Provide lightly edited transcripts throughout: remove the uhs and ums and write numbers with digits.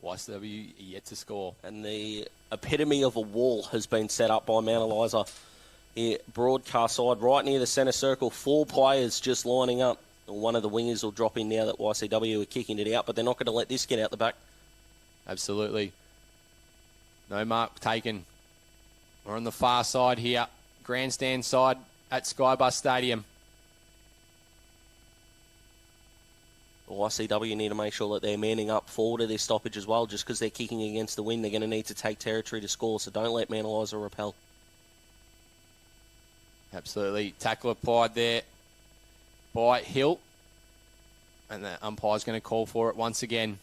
YCW yet to score. And the epitome of a wall has been set up by Mount Eliza. Here, broadcast side, right near the centre circle. 4 players just lining up. One of the wingers will drop in now that YCW are kicking it out, but they're not going to let this get out the back. Absolutely. No mark taken. We're on the far side here. Grandstand side at Skybus Stadium. The YCW need to make sure that they're manning up forward of their stoppage as well. Just because they're kicking against the wind, they're going to need to take territory to score, so don't let Mount Eliza repel. Absolutely. Tackle applied there by Hill. And the umpire's going to call for it once again.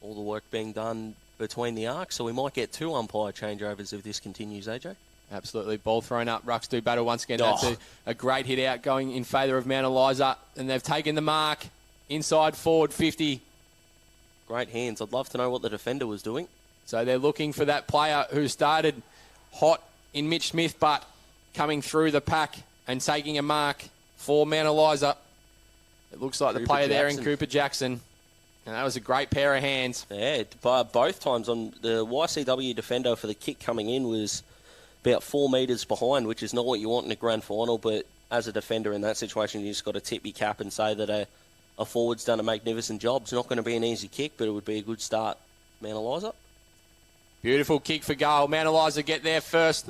All the work being done between the arcs, so we might get 2 umpire changeovers if this continues, AJ. Absolutely. Ball thrown up. Rucks do battle once again. That's a great hit out going in favour of Mount Eliza. And they've taken the mark. Inside forward 50. Great hands. I'd love to know what the defender was doing. So they're looking for that player who started hot in Mitch Smith, but coming through the pack and taking a mark for Mount Eliza. It looks like the player there in Cooper Jackson. And that was a great pair of hands. Yeah, both times on the YCW defender for the kick coming in was about 4 metres behind, which is not what you want in a grand final, but as a defender in that situation, you just got to tip your cap and say that a forward's done a magnificent job. It's not going to be an easy kick, but it would be a good start. Mount Eliza. Beautiful kick for goal. Mount Eliza get there first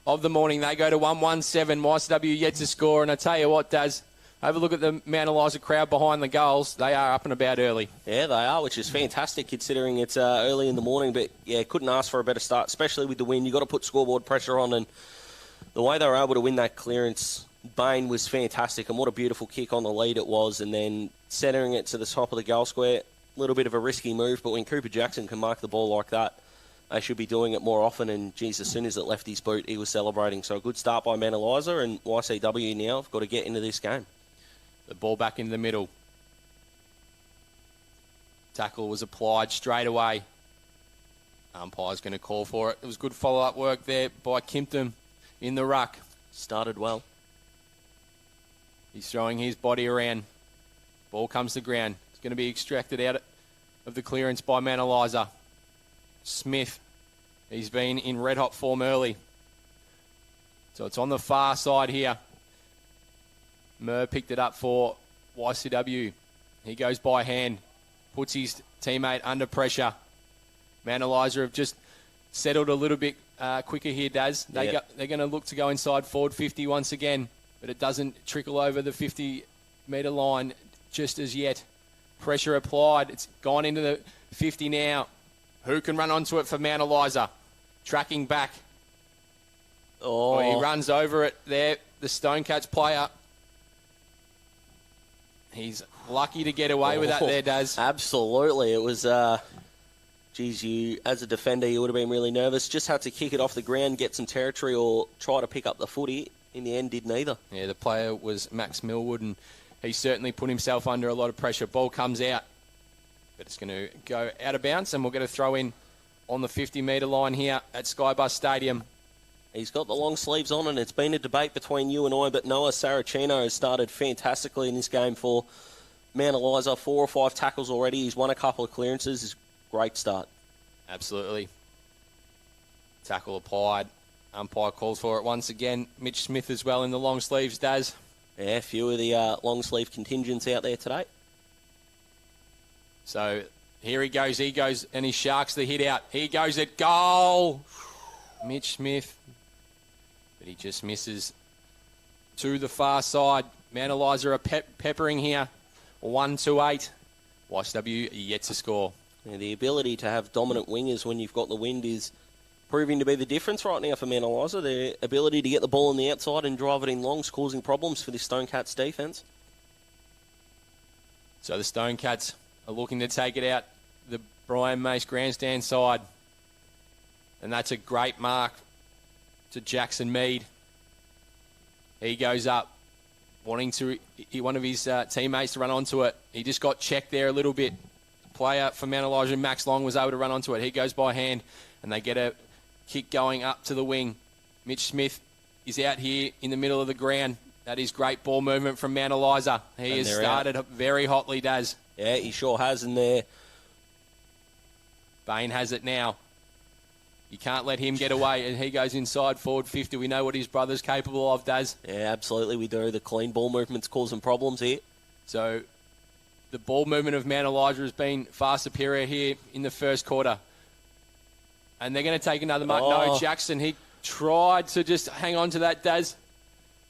of the morning. They go to 1-1-7. YCW yet to score. And I tell you what, Daz, have a look at the Mount Eliza crowd behind the goals. They are up and about early. Yeah, they are, which is fantastic considering it's early in the morning. But, yeah, couldn't ask for a better start, especially with the wind. You've got to put scoreboard pressure on. And the way they were able to win that clearance, Bain, was fantastic. And what a beautiful kick on the lead it was. And then centering it to the top of the goal square, a little bit of a risky move. But when Cooper Jackson can mark the ball like that, they should be doing it more often, and, geez, as soon as it left his boot, he was celebrating. So a good start by Mount Eliza, and YCW now have got to get into this game. The ball back into the middle. Tackle was applied straight away. Umpire's going to call for it. It was good follow-up work there by Kimpton in the ruck. Started well. He's throwing his body around. Ball comes to ground. It's going to be extracted out of the clearance by Mount Eliza. Smith, he's been in red-hot form early. So it's on the far side here. Murr picked it up for YCW. He goes by hand, puts his teammate under pressure. Mount Eliza have just settled a little bit quicker here, Daz. They're going to look to go inside forward 50 once again, but it doesn't trickle over the 50-metre line just as yet. Pressure applied. It's gone into the 50 now. Who can run onto it for Mount Eliza? Tracking back. Oh, he runs over it there. The Stonecats player. He's lucky to get away with that there, Daz. Absolutely. It was, geez, as a defender, you would have been really nervous. Just had to kick it off the ground, get some territory, or try to pick up the footy. In the end, did neither. Yeah, the player was Max Millwood, and he certainly put himself under a lot of pressure. Ball comes out. But it's going to go out of bounds, and we'll get a throw in on the 50-metre line here at Skybus Stadium. He's got the long sleeves on, and it's been a debate between you and I, but Noah Saracino has started fantastically in this game for Mount Eliza. 4 or 5 tackles already. He's won a couple of clearances. It's a great start. Absolutely. Tackle applied. Umpire calls for it once again. Mitch Smith as well in the long sleeves, Daz. Yeah, a few of the long sleeve contingents out there today. So here he goes, and he sharks the hit out. He goes at goal. Mitch Smith. But he just misses to the far side. Mount Eliza are peppering here. 1-8. YCW yet to score. Yeah, the ability to have dominant wingers when you've got the wind is proving to be the difference right now for Mount Eliza. Their ability to get the ball on the outside and drive it in longs causing problems for the Stonecats defence. So the Stonecats are looking to take it out the Brian Mace grandstand side. And that's a great mark to Jackson Mead. He goes up, wanting to one of his teammates to run onto it. He just got checked there a little bit. Player for Mount Eliza, Max Long, was able to run onto it. He goes by hand, and they get a kick going up to the wing. Mitch Smith is out here in the middle of the ground. That is great ball movement from Mount Eliza. He has started very hotly, Daz. Yeah, he sure has, and they're Bain has it now. You can't let him get away, and he goes inside forward 50. We know what his brother's capable of, Daz. Yeah, absolutely we do. The clean ball movement's causing problems here. So the ball movement of Mount Eliza has been far superior here in the first quarter. And they're going to take another mark. No, Jackson, he tried to just hang on to that, Daz,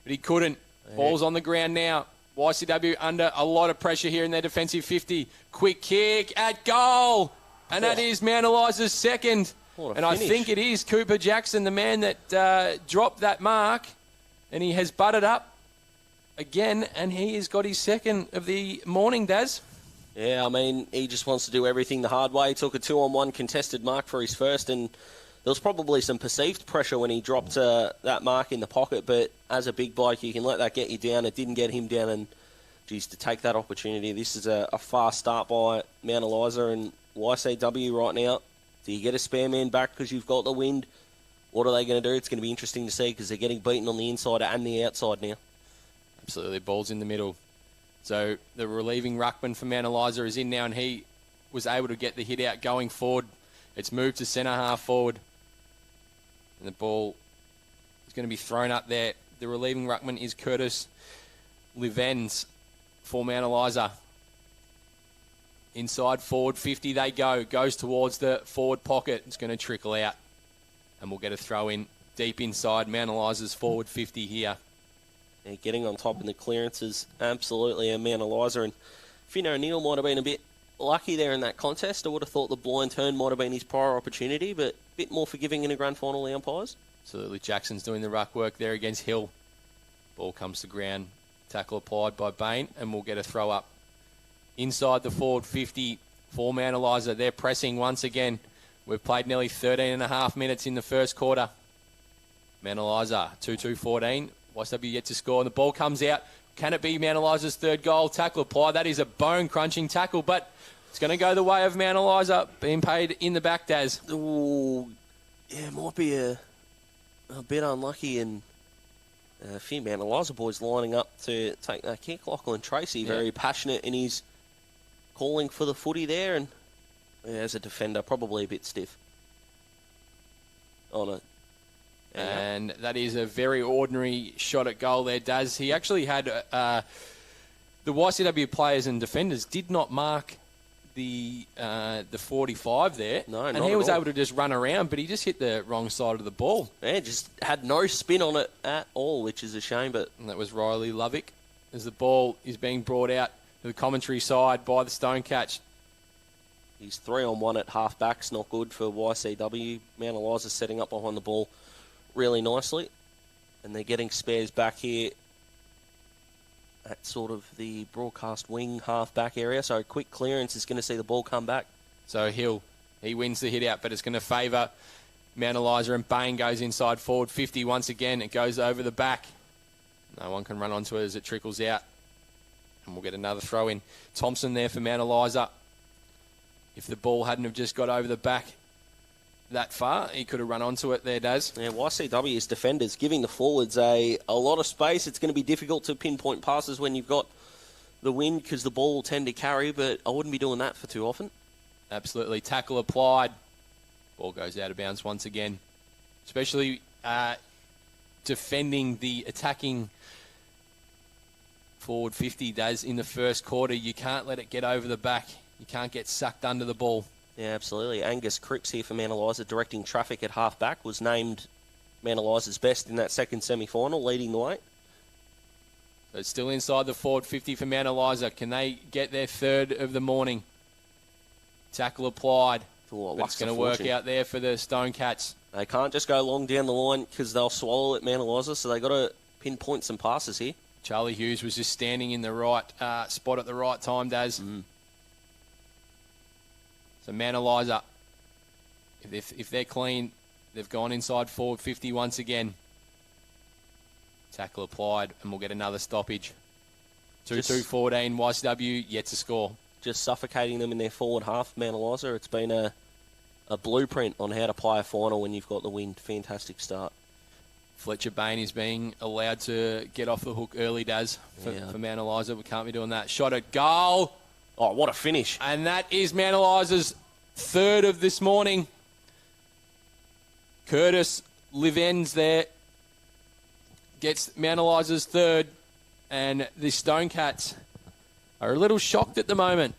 but he couldn't. Yeah. Ball's on the ground now. YCW under a lot of pressure here in their defensive 50. Quick kick at goal. And that is Mount Eliza's second. And finish. I think it is Cooper Jackson, the man that dropped that mark. And he has butted up again, and he has got his second of the morning, Daz. Yeah, I mean, he just wants to do everything the hard way. He took a 2-on-1 contested mark for his first, and there was probably some perceived pressure when he dropped that mark in the pocket, but as a big bloke, you can let that get you down. It didn't get him down, and, geez, to take that opportunity. This is a fast start by Mount Eliza and YCW right now. Do you get a spare man back because you've got the wind? What are they going to do? It's going to be interesting to see because they're getting beaten on the inside and the outside now. Absolutely. Ball's in the middle. So the relieving ruckman for Mount Eliza is in now, and he was able to get the hit out going forward. It's moved to centre half forward. And the ball is going to be thrown up there. The relieving ruckman is Curtis Livens for Mount Eliza. Inside forward 50 they go. Goes towards the forward pocket. It's going to trickle out. And we'll get a throw in deep inside Mount Eliza's forward 50 here. Yeah, getting on top in the clearances, absolutely a Mount Eliza. And Finn O'Neill might have been a bit lucky there in that contest. I would have thought the blind turn might have been his prior opportunity, but a bit more forgiving in a grand final, the umpires. Absolutely. Jackson's doing the ruck work there against Hill. Ball comes to ground. Tackle applied by Bain, and we'll get a throw up. Inside the forward 50 for Mount Eliza. They're pressing once again. We've played nearly 13 and a half minutes in the first quarter. Mount Eliza, 2-2-14. YCW yet to score, and the ball comes out. Can it be Mount Eliza's third goal? Tackle applied. That is a bone-crunching tackle, but it's going to go the way of Mount Eliza, being paid in the back, Daz. Ooh, yeah, might be a bit unlucky, and a few Mount Eliza boys lining up to take that kick. Lachlan Tracy, very passionate in his calling for the footy there, and as a defender, probably a bit stiff. Oh, no. And that is a very ordinary shot at goal there, Daz. He actually had the YCW players and defenders did not mark the 45 there. No, and he was able to just run around, but he just hit the wrong side of the ball. Yeah, just had no spin on it at all, which is a shame. But and that was Riley Lovick as the ball is being brought out to the commentary side by the Stone Catch. He's 3-on-1 at half-back's not good for YCW. Mount Eliza setting up behind the ball really nicely. And they're getting spares back here at sort of the broadcast wing half-back area. So a quick clearance is going to see the ball come back. So Hill, he wins the hit out, but it's going to favour Mount Eliza, and Bain goes inside forward 50 once again. It goes over the back. No one can run onto it as it trickles out. And we'll get another throw in. Thompson there for Mount Eliza. If the ball hadn't have just got over the back that far, he could have run onto it there, Daz. Yeah, YCW's defenders giving the forwards a lot of space. It's going to be difficult to pinpoint passes when you've got the wind because the ball will tend to carry, but I wouldn't be doing that for too often. Absolutely. Tackle applied. Ball goes out of bounds once again. Especially defending the attacking forward 50, Daz, in the first quarter. You can't let it get over the back. You can't get sucked under the ball. Yeah, absolutely. Angus Cripps here for Mount Eliza, directing traffic at half-back, was named Mount Eliza's best in that second semi-final, leading the way. So it's still inside the forward 50 for Mount Eliza. Can they get their third of the morning? Tackle applied. But it's going to work out there for the Stone Cats. They can't just go long down the line because they'll swallow it, Mount Eliza, so they've got to pinpoint some passes here. Charlie Hughes was just standing in the right spot at the right time, Daz. So Mount Eliza, if they're clean, they've gone inside forward 50 once again. Tackle applied, and we'll get another stoppage. 2-2-14, YCW yet to score. Just suffocating them in their forward half, Mount Eliza. It's been a blueprint on how to play a final when you've got the wind. Fantastic start. Fletcher Bain is being allowed to get off the hook early, Daz, for Mount Eliza. We can't be doing that. Shot at goal. Oh, what a finish. And that is Mount Eliza's third of this morning. Curtis Livens there gets Mount Eliza's third, and the Stonecats are a little shocked at the moment.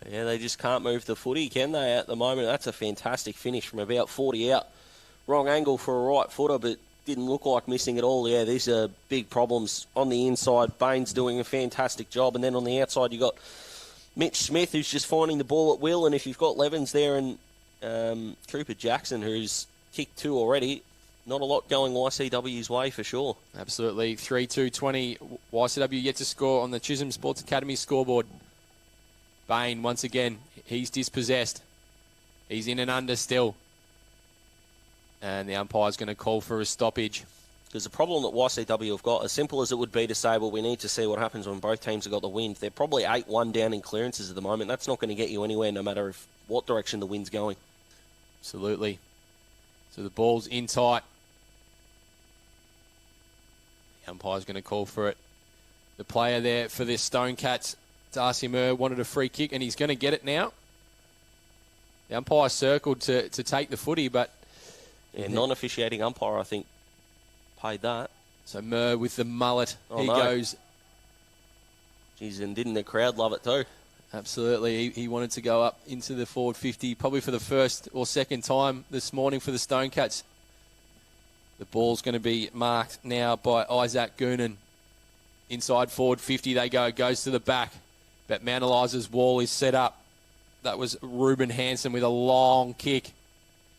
Yeah, they just can't move the footy, can they, at the moment? That's a fantastic finish from about 40 out. Wrong angle for a right footer, but didn't look like missing at all. Yeah, these are big problems on the inside. Bain's doing a fantastic job, and then on the outside you got Mitch Smith, who's just finding the ball at will, and if you've got Levens there and Cooper Jackson, who's kicked 2 already, not a lot going YCW's way for sure. Absolutely. 3-2-20. YCW yet to score on the Chisholm Sports Academy scoreboard. Bain, once again, he's dispossessed. He's in and under still. And the umpire's going to call for a stoppage. Because the problem that YCW have got, as simple as it would be to say, well, we need to see what happens when both teams have got the wind. They're probably 8-1 down in clearances at the moment. That's not going to get you anywhere, no matter what direction the wind's going. Absolutely. So the ball's in tight. The umpire's going to call for it. The player there for the Stonecats, Darcy Murr, wanted a free kick, and he's going to get it now. The umpire circled to take the footy, but... Yeah, non-officiating umpire, I think, paid that. So Murr with the mullet. Oh, he no. goes... Jeez, and didn't the crowd love it too? Absolutely. He wanted to go up into the forward 50, probably for the first or second time this morning for the Stonecats. The ball's going to be marked now by Isaac Goonan. Inside forward 50 they go. Goes to the back. But Mount Eliza's wall is set up. That was Ruben Hansen with a long kick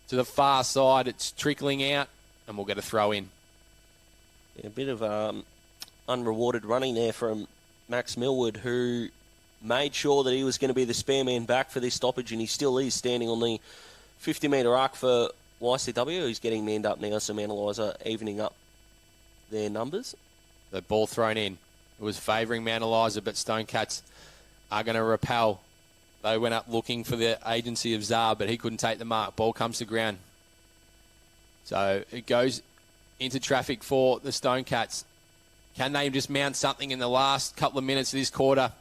to the far side. It's trickling out, and we'll get a throw in. Yeah, a bit of unrewarded running there from Max Millwood, who made sure that he was going to be the spare man back for this stoppage, and he still is standing on the 50-metre arc for YCW. He's getting manned up now, so Mount Eliza evening up their numbers. The ball thrown in. It was favouring Mount Eliza, but Stonecats are going to repel. They went up looking for the agency of Zar, but he couldn't take the mark. Ball comes to ground. So it goes into traffic for the Stonecats. Can they just mount something in the last couple of minutes of this quarter?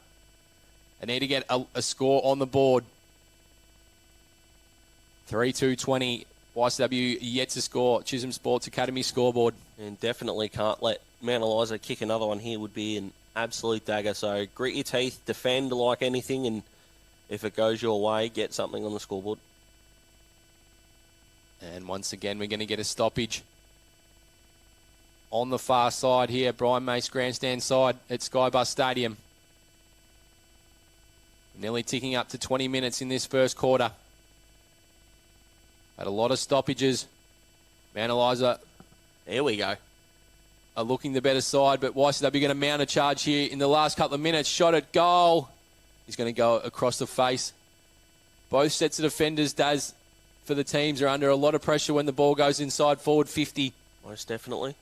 They need to get a score on the board. 3-2-20. YCW yet to score. Chisholm Sports Academy scoreboard. And definitely can't let Mount Eliza kick another one here. Would be an absolute dagger. So grit your teeth, defend like anything, and if it goes your way, get something on the scoreboard. And once again, we're going to get a stoppage on the far side here, Brian Mace grandstand side at Skybus Stadium. Nearly ticking up to 20 minutes in this first quarter. Had a lot of stoppages. Mount Eliza, Here we go. are looking the better side, but YCW going to mount a charge here in the last couple of minutes. Shot at goal. He's going to go across the face. Both sets of defenders, Daz, for the teams are under a lot of pressure when the ball goes inside forward 50. Most definitely.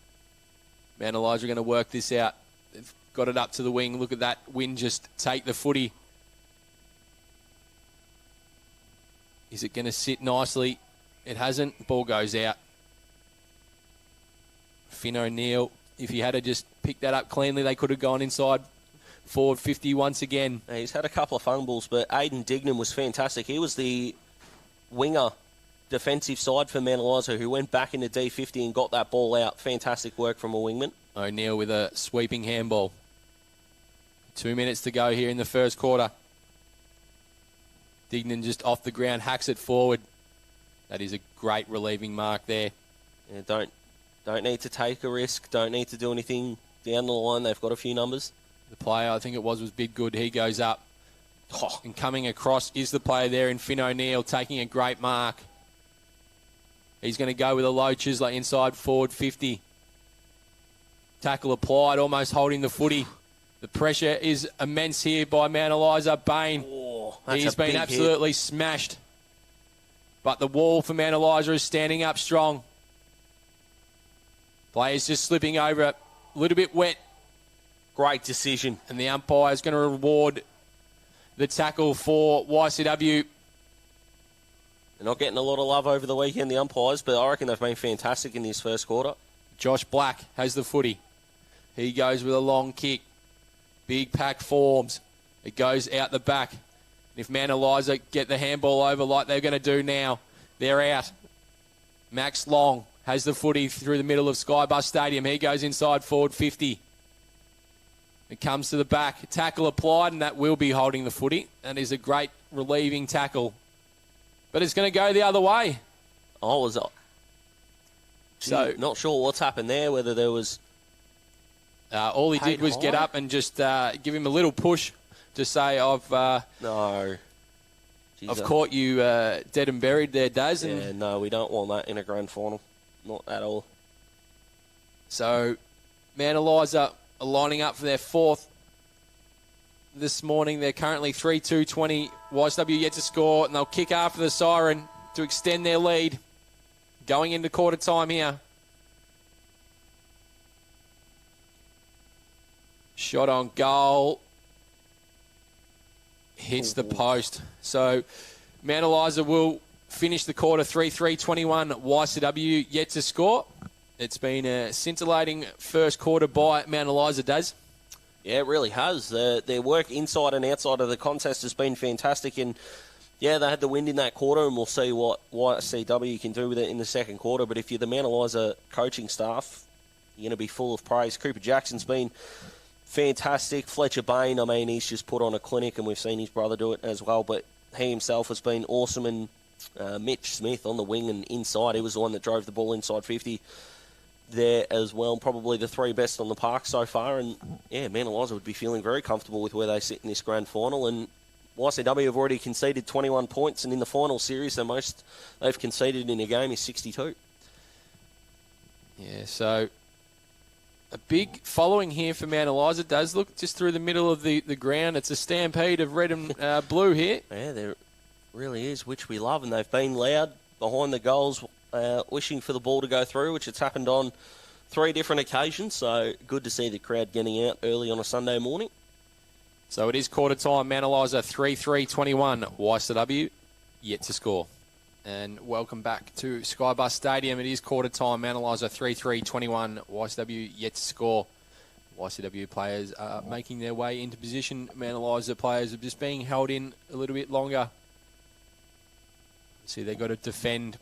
Mount Eliza are going to work this out. They've got it up to the wing. Look at that wind just take the footy. Is it going to sit nicely? It hasn't. Ball goes out. Finn O'Neill, if he had to just pick that up cleanly, they could have gone inside forward 50 once again. Now, he's had a couple of fumbles, but Aidan Dignam was fantastic. He was the winger defensive side for Mount Eliza, who went back into D50 and got that ball out. Fantastic work from a wingman. O'Neill with a sweeping handball. 2 minutes to go here in the first quarter. Dignan just off the ground, hacks it forward. That is a great relieving mark there. Yeah, don't need to take a risk. Don't need to do anything down the line. They've got a few numbers. The player, I think it was Big Good. He goes up. Oh, and coming across is the player there in Finn O'Neill, taking a great mark. He's going to go with a low chisler inside forward 50. Tackle applied, almost holding the footy. The pressure is immense here by Mount Eliza. Bain, he's been absolutely smashed. But the wall for Mount Eliza is standing up strong. Players just slipping over it. A little bit wet. Great decision. And the umpire is going to reward the tackle for YCW. They're not getting a lot of love over the weekend, the umpires, but I reckon they've been fantastic in this first quarter. Josh Black has the footy. He goes with a long kick. Big pack forms. It goes out the back. If Mount Eliza get the handball over like they're going to do now, they're out. Max Long has the footy through the middle of Skybus Stadium. He goes inside forward 50. It comes to the back. Tackle applied, and that will be holding the footy. That is a great relieving tackle. But it's going to go the other way. Oh, was it? So not sure what's happened there, whether there was... all he did was get up and just give him a little push to say, I've caught you dead and buried there, Daz. Yeah, no, we don't want that in a grand final. Not at all. So, Mount Eliza are lining up for their fourth this morning. They're currently 3-2-20. YSW yet to score, and they'll kick after the siren to extend their lead. Going into quarter time here. Shot on goal. Hits the post. So, Mount Eliza will finish the quarter 3-3-21. YCW yet to score. It's been a scintillating first quarter by Mount Eliza, Daz. Yeah, it really has. Their work inside and outside of the contest has been fantastic. And, yeah, they had the wind in that quarter, and we'll see what YCW can do with it in the second quarter. But if you're the Mount Eliza coaching staff, you're going to be full of praise. Cooper Jackson's been fantastic. Fletcher Bain, I mean, he's just put on a clinic, and we've seen his brother do it as well. But he himself has been awesome. And Mitch Smith on the wing and inside, he was the one that drove the ball inside 50 there as well. Probably the three best on the park so far. And, yeah, Mount Eliza would be feeling very comfortable with where they sit in this grand final. And YCW have already conceded 21 points, and in the final series, the most they've conceded in a game is 62. Yeah, so a big following here for Mount Eliza. Does look just through the middle of the ground. It's a stampede of red and blue here. Yeah, there really is, which we love, and they've been loud behind the goals, wishing for the ball to go through, which it's happened on 3 different occasions. So good to see the crowd getting out early on a Sunday morning. So it is quarter time. Mount Eliza 3-3-21. YCW yet to score. And welcome back to Skybus Stadium. It is quarter time. Mount Eliza 3-3-21. YCW yet to score. YCW players are making their way into position. Mount Eliza players are just being held in a little bit longer. See, they've got to defend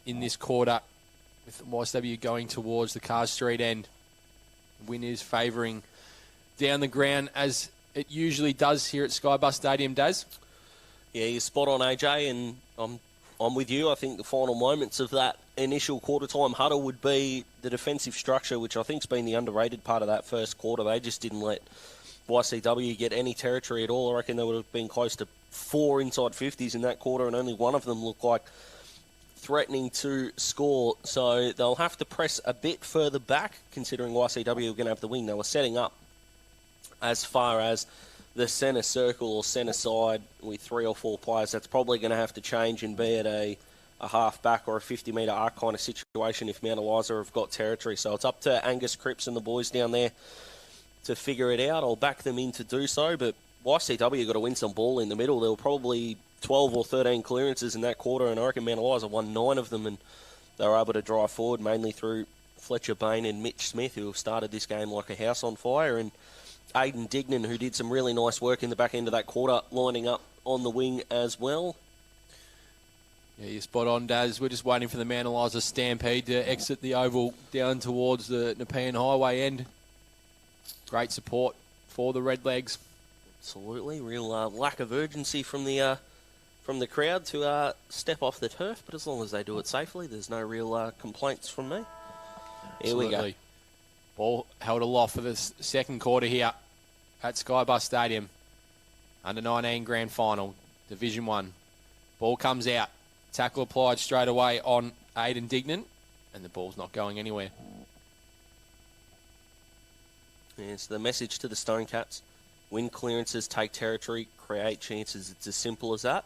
in this quarter with YCW going towards the Carr Street end. The wind is favouring down the ground as it usually does here at Skybus Stadium, Daz. Yeah, you're spot on, AJ, and I'm with you. I think the final moments of that initial quarter-time huddle would be the defensive structure, which I think's been the underrated part of that first quarter. They just didn't let YCW get any territory at all. I reckon there would have been close to 4 inside 50s in that quarter, and only one of them looked like threatening to score. So they'll have to press a bit further back, considering YCW are going to have the wing. They were setting up as far as the centre circle or centre side with 3 or 4 players. That's probably going to have to change and be at a half-back or a 50-metre arc kind of situation if Mount Eliza have got territory. So it's up to Angus Cripps and the boys down there to figure it out. I'll back them in to do so, but YCW got to win some ball in the middle. There were probably 12 or 13 clearances in that quarter, and I reckon Mount Eliza won 9 of them, and they were able to drive forward mainly through Fletcher Bain and Mitch Smith, who have started this game like a house on fire, and Aidan Dignan, who did some really nice work in the back end of that quarter, lining up on the wing as well. Yeah, you're spot on, Daz. We're just waiting for the Mount Eliza Stampede to exit the oval down towards the Nepean Highway end. Great support for the Redlegs. Absolutely. Real lack of urgency from the crowd to step off the turf, but as long as they do it safely, there's no real complaints from me. Here we go. Ball held aloft for the second quarter here at Skybus Stadium. Under-19 Grand Final, Division 1. Ball comes out. Tackle applied straight away on Aidan Dignan, and the ball's not going anywhere. It's the message to the Stonecats. Win clearances, take territory, create chances. It's as simple as that.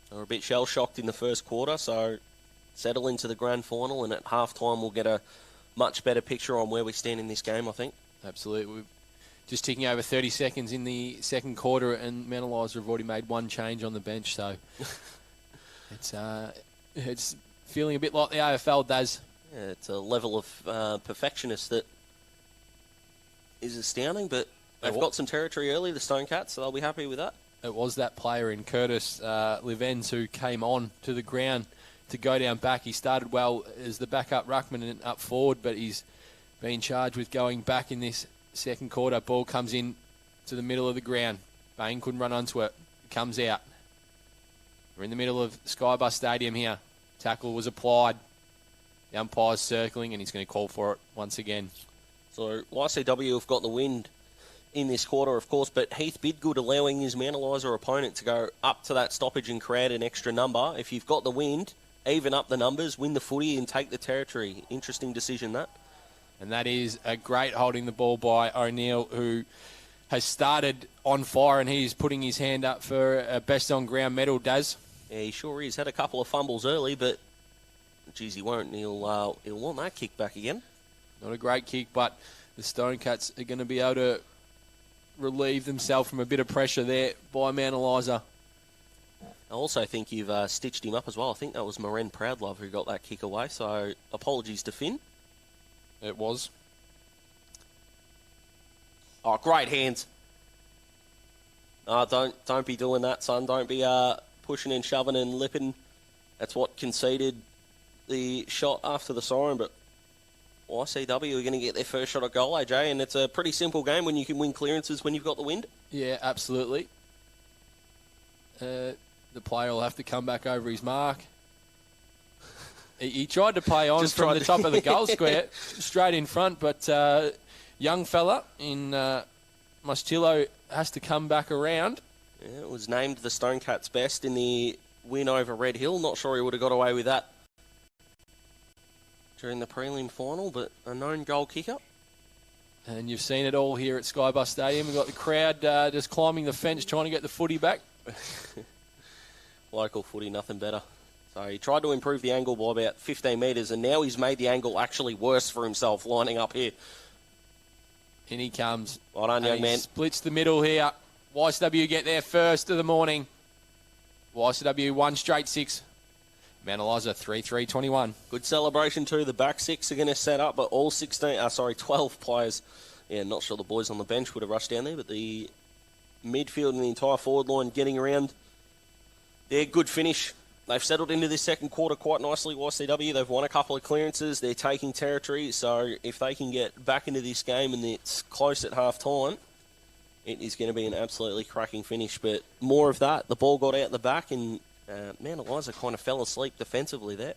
They were a bit shell-shocked in the first quarter, so settle into the grand final, and at halftime we'll get a much better picture on where we stand in this game, I think. Absolutely. We're just ticking over 30 seconds in the second quarter, and Mount Eliza have already made 1 change on the bench, so it's feeling a bit like the AFL does. Yeah, it's a level of perfectionist that is astounding, but they've got some territory early, the Stonecats, so they'll be happy with that. it was that player in Curtis Livens who came on to the ground to go down back. He started well as the backup ruckman and up forward, but he's been charged with going back in this second quarter. Ball comes in to the middle of the ground. Bain couldn't run onto it. It comes out. We're in the middle of Skybus Stadium here. Tackle was applied. The umpire's circling, and he's going to call for it once again. So YCW have got the wind in this quarter, of course, but Heath Bidgood allowing his Mount Eliza opponent to go up to that stoppage and create an extra number. If you've got the wind, even up the numbers, win the footy and take the territory. Interesting decision, that. And that is a great holding the ball by O'Neill, who has started on fire, and he's putting his hand up for a best on ground medal, Daz. Yeah, he sure is. Had a couple of fumbles early, but geez, he won't. He'll want that kick back again. Not a great kick, but the Stonecats are going to be able to relieve themselves from a bit of pressure there by Mount Eliza. I also think you've stitched him up as well. I think that was Maren Proudlove who got that kick away, so apologies to Finn. It was. Oh, great hands. Don't be doing that, son. Don't be pushing and shoving and lipping. That's what conceded the shot after the siren, but YCW are going to get their first shot at goal, AJ, and it's a pretty simple game when you can win clearances when you've got the wind. Yeah, absolutely. The player will have to come back over his mark. He tried to play on from the top of the goal square, straight in front, but young fella in Mustillo has to come back around. Yeah, it was named the Stonecats' best in the win over Red Hill. Not sure he would have got away with that during the prelim final, but a known goal kicker. And you've seen it all here at Skybus Stadium. We've got the crowd just climbing the fence trying to get the footy back. Local footy, nothing better. So he tried to improve the angle by about 15 metres, and now he's made the angle actually worse for himself lining up here. In he comes. Well done, young man. Splits the middle here. YCW get there first of the morning. YCW 1 straight 6. Mount Eliza 3-3-21. Good celebration too. The back six are going to set up, but all 12 players. Yeah, not sure the boys on the bench would have rushed down there, but the midfield and the entire forward line getting around. Yeah, good finish. They've settled into this second quarter quite nicely, YCW. They've won a couple of clearances. They're taking territory. So if they can get back into this game and it's close at half-time, it is going to be an absolutely cracking finish. But more of that. The ball got out the back and Mount Eliza kind of fell asleep defensively there. It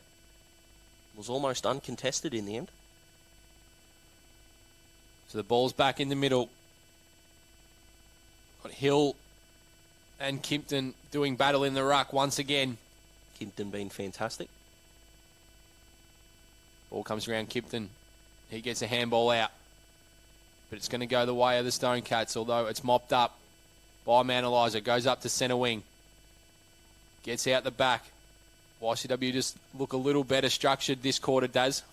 was almost uncontested in the end. So the ball's back in the middle. Got Hill and Kimpton doing battle in the ruck once again. Kimpton been fantastic. Ball comes around Kimpton. He gets a handball out. But it's going to go the way of the Stonecats, although it's mopped up by Mount Eliza. Goes up to centre wing. Gets out the back. YCW just look a little better structured this quarter, does.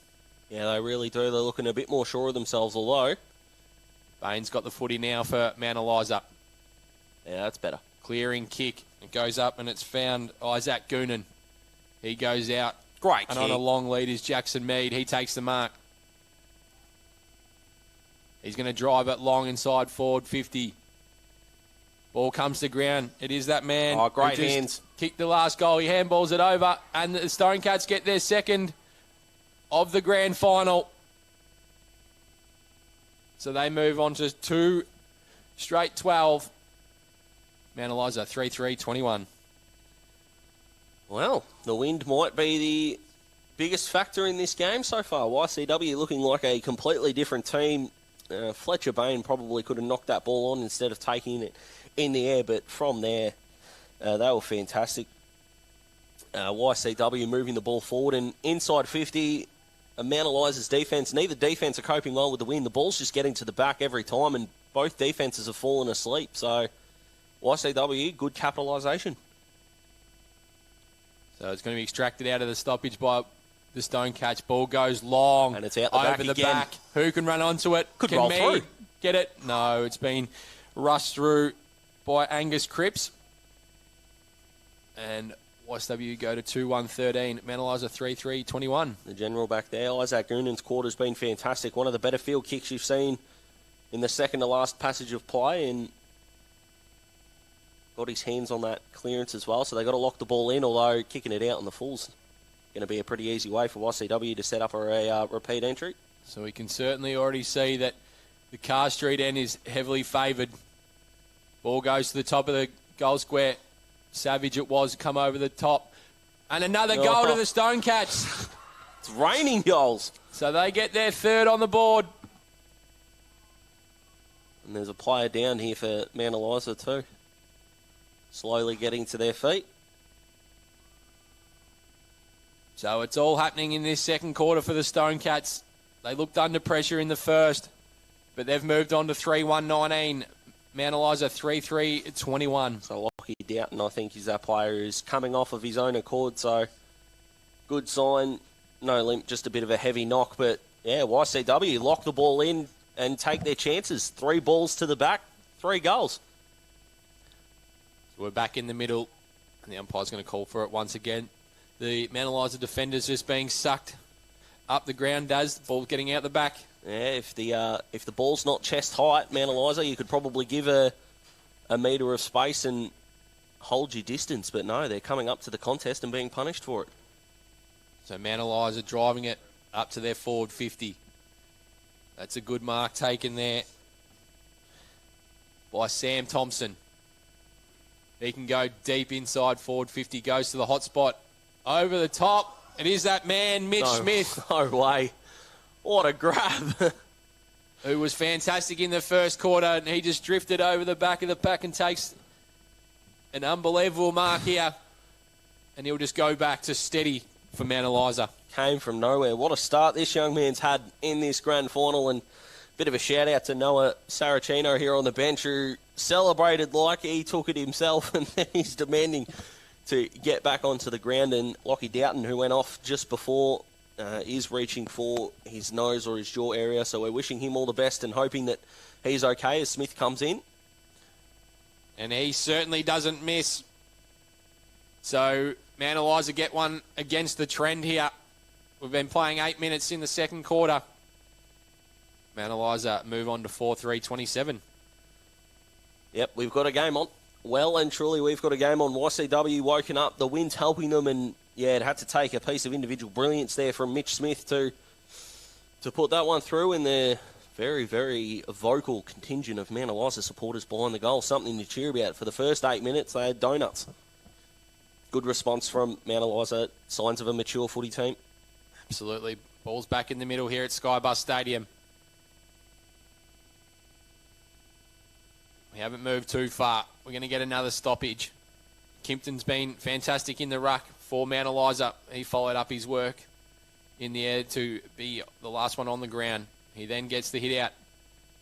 Yeah, they really do. They're looking a bit more sure of themselves, although Bain's got the footy now for Mount Eliza. Yeah, that's better. Clearing kick. It goes up and it's found Isaac Goonan. He goes out. Great and kick. on a long lead is Jackson Mead. He takes the mark. He's going to drive it long inside forward 50. Ball comes to ground. It is that man. Oh, great who just hands. Kicked the last goal. He handballs it over. And the Stonecats get their second of the grand final. So they move on to 2 straight 12. Mount Eliza 3-3-21. Well, the wind might be the biggest factor in this game so far. YCW looking like a completely different team. Fletcher Bain probably could have knocked that ball on instead of taking it in the air, but from there, they were fantastic. YCW moving the ball forward, and inside 50, Mount Eliza's defence, neither defence are coping well with the wind. The ball's just getting to the back every time, and both defences have fallen asleep. So YCW, good capitalisation. So it's going to be extracted out of the stoppage by the Stonecats. Ball goes long. And it's out the over back the again. back. Who can run onto it? Could can roll me through. Get it? No, it's been rushed through by Angus Cripps. And YSW go to 2-1-13. Mount Eliza 3-3-21. The general back there, Isaac Goonan's quarter's been fantastic. One of the better field kicks you've seen in the second to last passage of play. And got his hands on that clearance as well, so they got to lock the ball in, although kicking it out on the full's going to be a pretty easy way for YCW to set up a repeat entry. So we can certainly already see that the Carr Street end is heavily favoured. Ball goes to the top of the goal square. Savage it was, come over the top. And another goal to the Stone Cats. It's raining goals. So they get their third on the board. And there's a player down here for Mount Eliza too. Slowly getting to their feet. So it's all happening in this second quarter for the Stone Cats. They looked under pressure in the first, but they've moved on to 3-1-19. Mount Eliza 3-3-21. So Lockie Doughton, I think, is that player who's coming off of his own accord. So good sign. No limp, just a bit of a heavy knock. But yeah, YCW lock the ball in and take their chances. 3 balls to the back, 3 goals. So we're back in the middle, and the umpire's going to call for it once again. The Mount Eliza defenders just being sucked up the ground. Does the ball getting out the back? Yeah, if the ball's not chest height, Mount Eliza, you could probably give a metre of space and hold your distance. But no, they're coming up to the contest and being punished for it. So Mount Eliza driving it up to their forward 50. That's a good mark taken there by Sam Thompson. He can go deep inside forward 50, goes to the hot spot. Over the top. It is that man, Mitch Smith. No way. What a grab. Who was fantastic in the first quarter, and he just drifted over the back of the pack and takes an unbelievable mark here. And he'll just go back to steady for Mount Eliza. Came from nowhere. What a start this young man's had in this grand final, and a bit of a shout out to Noah Saracino here on the bench, who celebrated like he took it himself, and then he's demanding to get back onto the ground. And Lockie Doughton, who went off just before, is reaching for his nose or his jaw area, so we're wishing him all the best and hoping that he's okay as Smith comes in. And he certainly doesn't miss. So Mount Eliza get one against the trend here. We've been playing 8 minutes in the second quarter. Mount Eliza move on to 4-3-27. Yep, we've got a game on. Well and truly, we've got a game on. YCW woken up. The wind's helping them, and yeah, it had to take a piece of individual brilliance there from Mitch Smith to put that one through, and the very, very vocal contingent of Mount Eliza supporters behind the goal. Something to cheer about. For the first 8 minutes, they had donuts. Good response from Mount Eliza. Signs of a mature footy team. Absolutely. Ball's back in the middle here at Skybus Stadium. We haven't moved too far. We're going to get another stoppage. Kimpton's been fantastic in the ruck for Mount Eliza. He followed up his work in the air to be the last one on the ground. He then gets the hit out,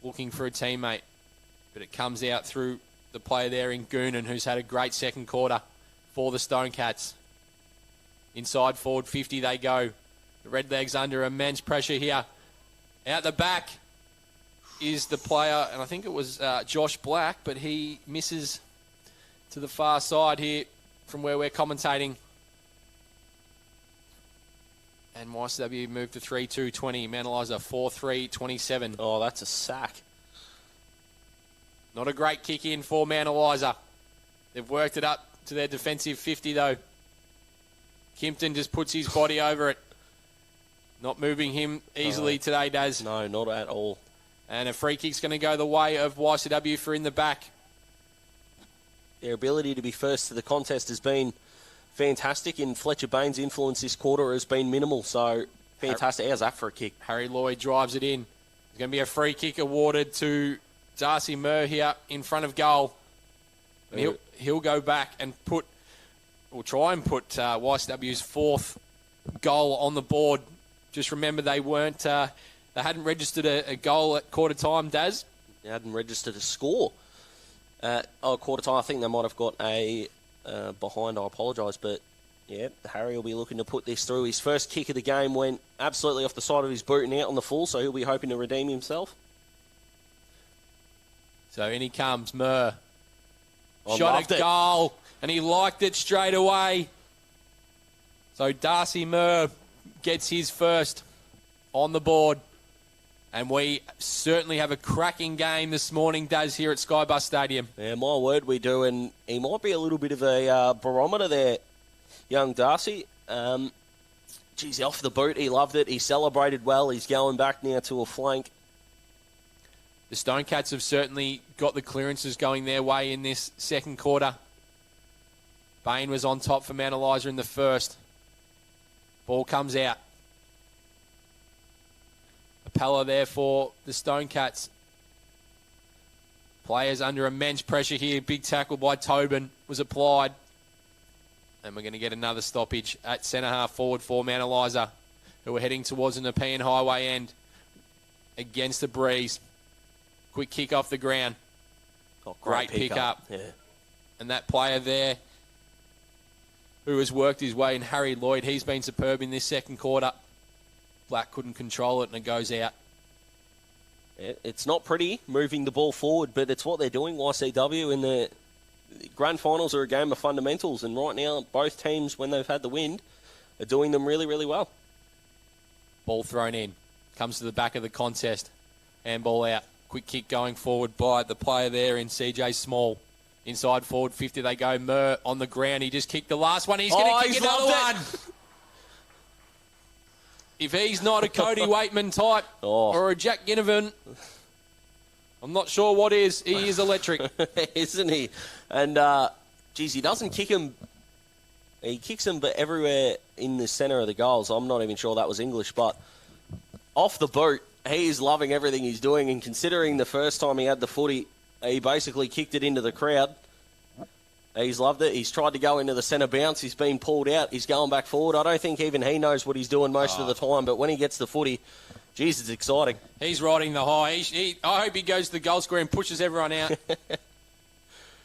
looking for a teammate. But it comes out through the player there in Goonan, who's had a great second quarter for the Stone Cats. Inside forward 50 they go. The Redlegs under immense pressure here. Out the back is the player, and I think it was Josh Black, but he misses to the far side here from where we're commentating. And YCW moved to 3-2-20. Mount Eliza 4-3-27. Oh, that's a sack. Not a great kick in for Mount Eliza. They've worked it up to their defensive 50 though. Kimpton just puts his body over it. Not moving him easily today, Daz. No, not at all. And a free kick's going to go the way of YCW for in the back. Their ability to be first to the contest has been fantastic, and Fletcher Bain's influence this quarter has been minimal, so fantastic. How's that for a kick? Harry Lloyd drives it in. There's going to be a free kick awarded to Darcy Murr here in front of goal. And he'll go back and try and put YCW's fourth goal on the board. Just remember they hadn't registered a goal at quarter time, Daz. They hadn't registered a score at quarter time. I think they might have got a behind. I apologise, but yeah, Harry will be looking to put this through. His first kick of the game went absolutely off the side of his boot and out on the full, so he'll be hoping to redeem himself. So in he comes, Murr. Shot a goal, and he liked it straight away. So Darcy Murr gets his first on the board. And we certainly have a cracking game this morning, Daz, here at Skybus Stadium. Yeah, my word, we do. And he might be a little bit of a barometer there, young Darcy. Geez, off the boot, he loved it. He celebrated well. He's going back now to a flank. The Stonecats have certainly got the clearances going their way in this second quarter. Bain was on top for Mount Eliza in the first. Ball comes out. Appella there for the Stonecats. Players under immense pressure here. Big tackle by Tobin was applied. And we're going to get another stoppage at centre half forward for Mount Eliza, who are heading towards the Nepean Highway end against the breeze. Quick kick off the ground. Oh, great pick up. Yeah. And that player there who has worked his way in, Harry Lloyd, he's been superb in this second quarter. Black couldn't control it and it goes out. It's not pretty moving the ball forward, but it's what they're doing, YCW, in the grand finals are a game of fundamentals, and right now both teams, when they've had the wind, are doing them really, really well. Ball thrown in. Comes to the back of the contest. Handball out. Quick kick going forward by the player there in CJ Small. Inside forward 50 they go. Murr on the ground. He just kicked the last one. He's going to kick another one. If he's not a Cody Waitman type or a Jack Ginnivan, I'm not sure what is. He is electric. Isn't he? And, geez, he doesn't kick him. He kicks him but everywhere in the centre of the goals. I'm not even sure that was English, but off the boot, he is loving everything he's doing. And considering the first time he had the footy, he basically kicked it into the crowd. He's loved it. He's tried to go into the centre bounce. He's been pulled out. He's going back forward. I don't think even he knows what he's doing most of the time, but when he gets the footy, geez, it's exciting. He's riding the high. I hope he goes to the goal square and pushes everyone out.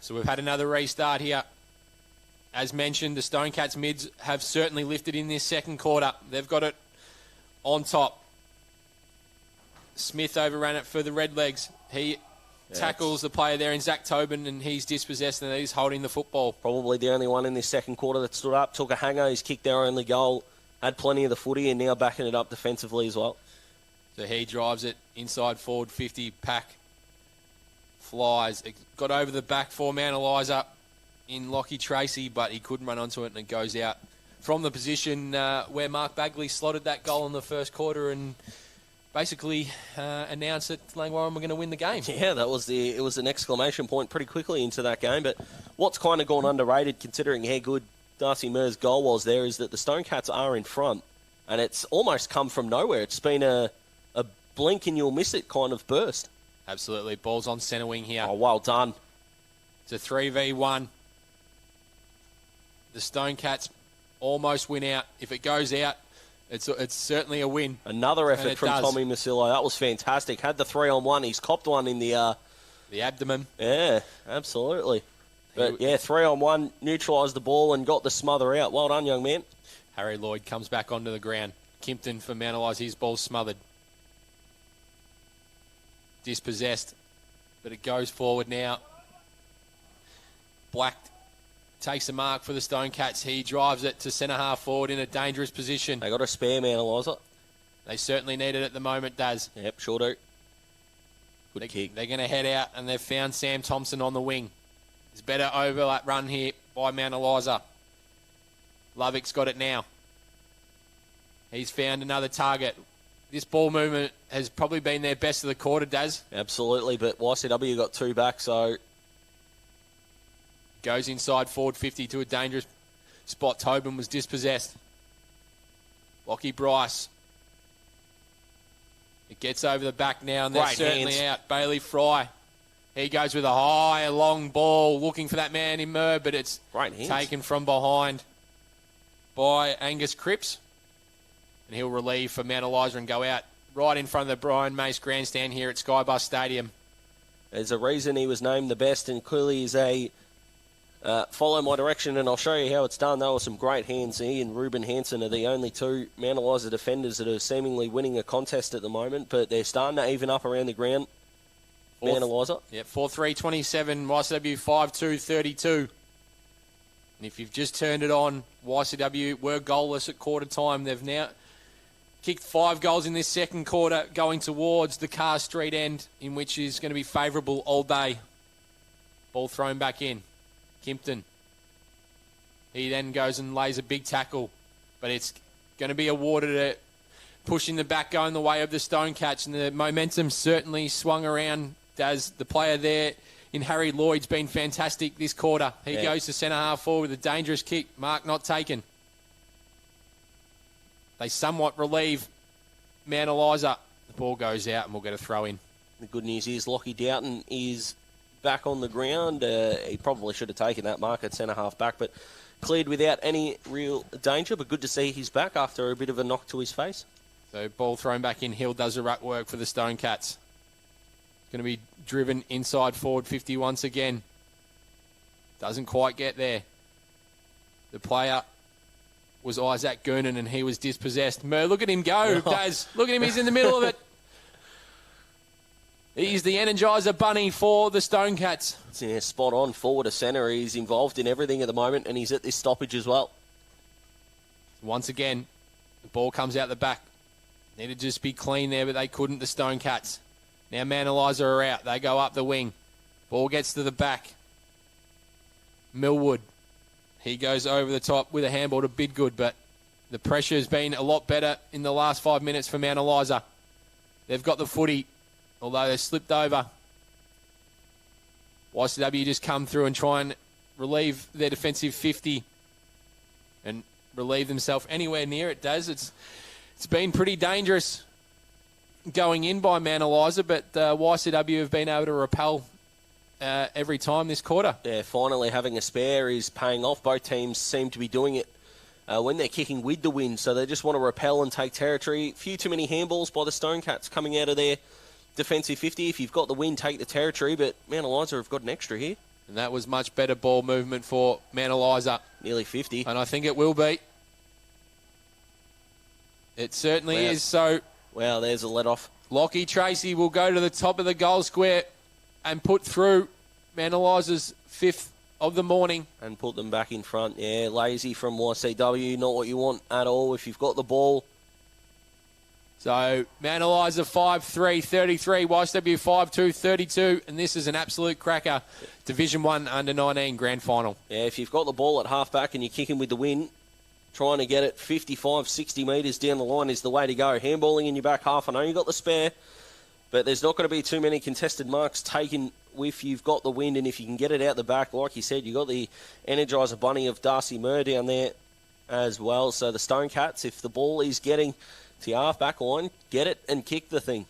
So we've had another restart here. As mentioned, the Stonecats mids have certainly lifted in this second quarter. They've got it on top. Smith overran it for the Redlegs. He tackles the player there in Zach Tobin, and he's dispossessed and he's holding the football. Probably the only one in this second quarter that stood up. Took a hanger. He's kicked their only goal. Had plenty of the footy and now backing it up defensively as well. So he drives it inside forward 50. Pack flies. It got over the back for Mount Eliza in Lockie Tracy, but he couldn't run onto it and it goes out from the position where Mark Bagley slotted that goal in the first quarter and basically announced that Langwarrin were going to win the game. Yeah, it was an exclamation point pretty quickly into that game. But what's kind of gone underrated, considering how good Darcy Murr's goal was there, is that the Stonecats are in front, and it's almost come from nowhere. It's been a blink and you'll miss it kind of burst. Absolutely. Ball's on centre wing here. Oh, well done. It's a 3v1. The Stonecats almost win out. If it goes out, it's certainly a win. Another effort from Tommy Masillo. That was fantastic. Had the 3-on-1. He's copped one in the abdomen. Yeah, absolutely. But, 3-on-1, neutralised the ball and got the smother out. Well done, young man. Harry Lloyd comes back onto the ground. Kimpton for Mount Eliza. His ball smothered. Dispossessed. But it goes forward now. Black takes a mark for the Stonecats. He drives it to centre half forward in a dangerous position. They got a spare man, Eliza. They certainly need it at the moment, Daz. Yep, sure do. Good kick. They're going to head out, and they've found Sam Thompson on the wing. There's better overlap run here by Mount Eliza. Lovick's got it now. He's found another target. This ball movement has probably been their best of the quarter, Daz. Absolutely, but YCW got two back, so... Goes inside forward 50 to a dangerous spot. Tobin was dispossessed. Lockie Bryce. It gets over the back now, and they're certainly out. Bailey Fry. He goes with a high, long ball, looking for that man in Murr, but it's taken from behind by Angus Cripps. And he'll relieve for Mount Eliza and go out right in front of the Brian Mace grandstand here at Skybus Stadium. There's a reason he was named the best, and clearly is a... follow my direction and I'll show you how it's done. There were some great hands. He and Ruben Hansen are the only two Mount Eliza defenders that are seemingly winning a contest at the moment, but they're starting to even up around the ground. Mount Eliza. Yep, 4-3-27, YCW 5-2-32. And if you've just turned it on, YCW were goalless at quarter time. They've now kicked 5 goals in this second quarter, going towards the Carr Street end, in which is going to be favourable all day. Ball thrown back in. Kimpton. He then goes and lays a big tackle, but it's going to be awarded a pushing the back, going the way of the Stonecats, and the momentum certainly swung around as the player there in Harry Lloyd's been fantastic this quarter. He goes to centre half forward with a dangerous kick. Mark not taken. They somewhat relieve Mount Eliza. The ball goes out and we'll get a throw in. The good news is Lockie Doughton is back on the ground. He probably should have taken that mark at centre half back, but cleared without any real danger. But good to see he's back after a bit of a knock to his face. So ball thrown back in. Hill does the ruck work for the Stonecats. Going to be driven inside forward 50 once again. Doesn't quite get there. The player was Isaac Gurnan and he was dispossessed. Mer, look at him go, Daz. Look at him, he's in the middle of it. He's the Energizer Bunny for the Stonecats. Yeah, spot on. Forward to centre. He's involved in everything at the moment and he's at this stoppage as well. Once again, the ball comes out the back. Needed to just be clean there, but they couldn't, the Stonecats. Now Mount Eliza are out. They go up the wing. Ball gets to the back. Millwood. He goes over the top with a handball to Bidgood, but the pressure has been a lot better in the last 5 minutes for Mount Eliza. They've got the footy, although they slipped over. YCW just come through and try and relieve their defensive 50 and relieve themselves anywhere near it, Daz. It's been pretty dangerous going in by Mount Eliza, but YCW have been able to repel every time this quarter. Yeah, finally having a spare is paying off. Both teams seem to be doing it when they're kicking with the wind, so they just want to repel and take territory. Few too many handballs by the Stonecats coming out of their defensive 50. If you've got the wind, take the territory, but Mount Eliza have got an extra here. And that was much better ball movement for Mount Eliza. Nearly 50. And I think it will be. It certainly is. So, wow, there's a let-off. Lockie Tracy will go to the top of the goal square and put through Mount Eliza's 5th of the morning. And put them back in front. Yeah, lazy from YCW. Not what you want at all if you've got the ball. So, Mount Eliza 5-3-33, YCW 5-2-32, and this is an absolute cracker. Division 1 Under-19 Grand Final. Yeah, if you've got the ball at half-back and you're kicking with the wind, trying to get it 55, 60 metres down the line is the way to go. Handballing in your back half. I know you've got the spare, but there's not going to be too many contested marks taken if you've got the wind, and if you can get it out the back, like you said, you've got the Energizer Bunny of Darcy Murr down there as well. So the Stonecats, if the ball is getting to your half-back line, get it and kick the thing.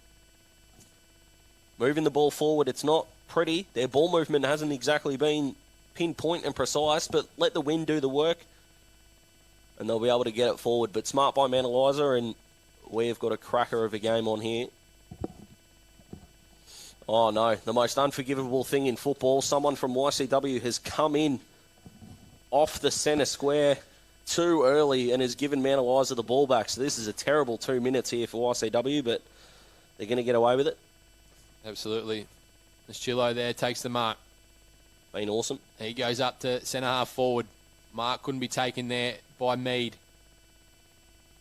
Moving the ball forward, it's not pretty. Their ball movement hasn't exactly been pinpoint and precise, but let the wind do the work and they'll be able to get it forward. But smart by Mount Eliza, and we've got a cracker of a game on here. Oh no, the most unforgivable thing in football. Someone from YCW has come in off the centre square too early and has given Mount Eliza the ball back. So this is a terrible 2 minutes here for YCW, but they're going to get away with it. Absolutely. Chillo there takes the mark. Been awesome. He goes up to centre half forward. Mark couldn't be taken there by Mead.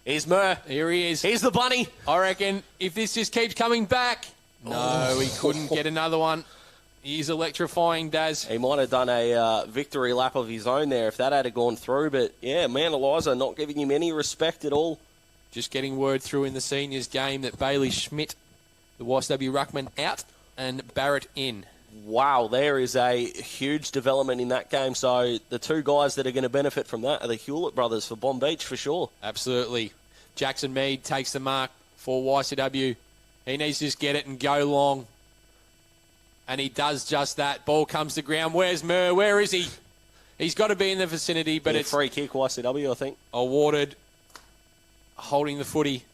Here's Murr. Here he is. Here's the bunny. I reckon if this just keeps coming back. No, he couldn't get another one. He's electrifying, Daz. He might have done a victory lap of his own there if that had gone through. But, yeah, Mount Eliza not giving him any respect at all. Just getting word through in the seniors game that Bailey Schmidt, the YCW ruckman, out and Barrett in. Wow, there is a huge development in that game. So the two guys that are going to benefit from that are the Hewlett brothers for Bomb Beach for sure. Absolutely. Jackson Mead takes the mark for YCW. He needs to just get it and go long. And he does just that. Ball comes to ground. Where's Murr? Where is he? He's got to be in the vicinity, but it's free kick YCW, I think. Awarded. Holding the footy.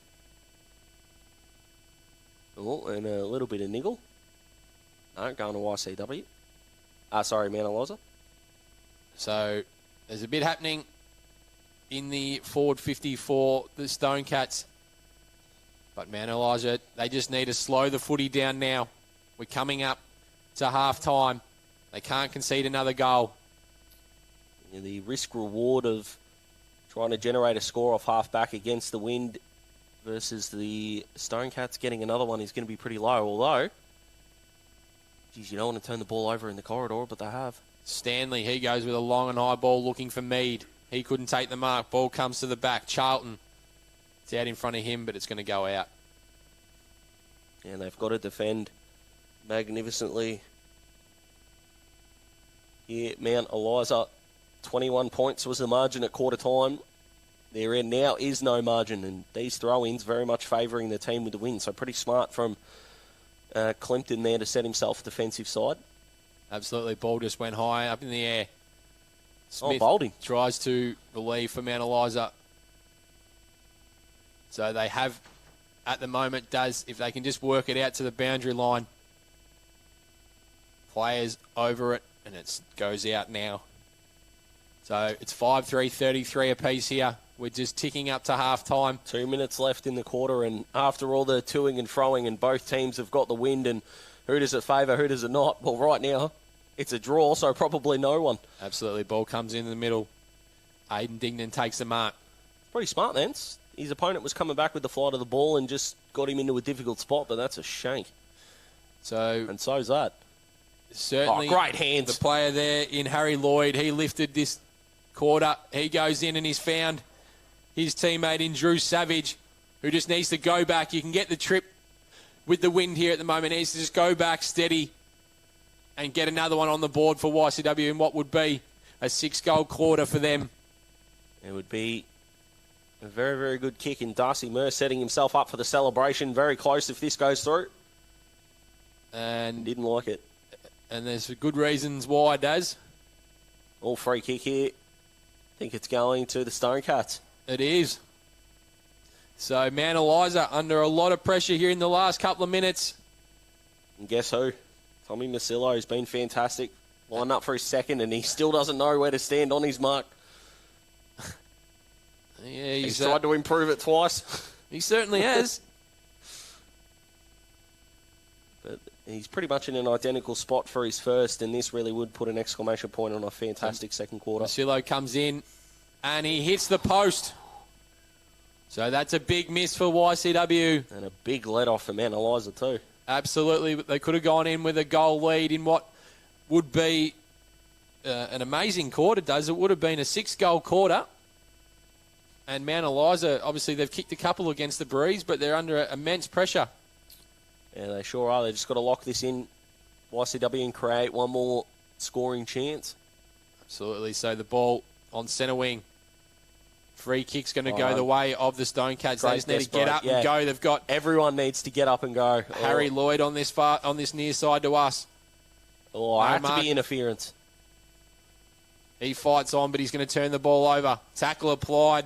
Oh, and a little bit of niggle. No, going to YCW. Sorry, Mount Eliza. So there's a bit happening in the forward 50 for the Stonecats. But Mount Eliza, they just need to slow the footy down now. We're coming up to half-time. They can't concede another goal. The risk-reward of trying to generate a score off half-back against the wind versus the Stone Cats getting another one is going to be pretty low. Although, geez, you don't want to turn the ball over in the corridor, but they have. Stanley, he goes with a long and high ball looking for Mead. He couldn't take the mark. Ball comes to the back. Charlton, it's out in front of him, but it's going to go out. And they've got to defend magnificently here. Mount Eliza, 21 points was the margin at quarter time. There now is no margin, and these throw-ins very much favouring the team with the win. So pretty smart from Clinton there to set himself defensive side. Absolutely. Ball just went high up in the air. Smith Boulding tries to relieve for Mount Eliza. So they have, at the moment, if they can just work it out to the boundary line. Players over it, and it goes out now. So it's 5-3, 33 apiece here. We're just ticking up to half-time. 2 minutes left in the quarter, and after all the toing and froing, and both teams have got the wind, and who does it favour, who does it not? Well, right now, it's a draw, so probably no one. Absolutely. Ball comes in the middle. Aiden Dignan takes the mark. Pretty smart, then. His opponent was coming back with the flight of the ball and just got him into a difficult spot, but that's a shank. And so's that. Certainly, great hands. The player there in Harry Lloyd, he lifted this quarter. He goes in and he's found his teammate in Drew Savage, who just needs to go back. You can get the trip with the wind here at the moment. He needs to just go back steady and get another one on the board for YCW in what would be a 6-goal quarter for them. It would be a very, very good kick, and Darcy Moore setting himself up for the celebration. Very close if this goes through. And didn't like it. And there's good reasons why, Daz. All free kick here. I think it's going to the Stone Cats. It is. So Mount Eliza under a lot of pressure here in the last couple of minutes. And guess who? Tommy Masillo has been fantastic. Lined up for his second, and he still doesn't know where to stand on his mark. Yeah, he's tried to improve it twice. He certainly has. But he's pretty much in an identical spot for his first, and this really would put an exclamation point on a fantastic second quarter. Masillo comes in, and he hits the post. So that's a big miss for YCW. And a big let-off for Mount Eliza too. Absolutely. They could have gone in with a goal lead in what would be an amazing quarter, Does. It would have been a 6-goal quarter. And Mount Eliza, obviously, they've kicked a couple against the Breeze, but they're under immense pressure. Yeah, they sure are. They've just got to lock this in, YCW, and create one more scoring chance. Absolutely. So the ball on centre wing. Free kick's going to go the way of the Stone Cats. They just need to get up and go. They've got everyone needs to get up and go. Harry Lloyd on this near side to us. I have to be interference. He fights on, but he's going to turn the ball over. Tackle applied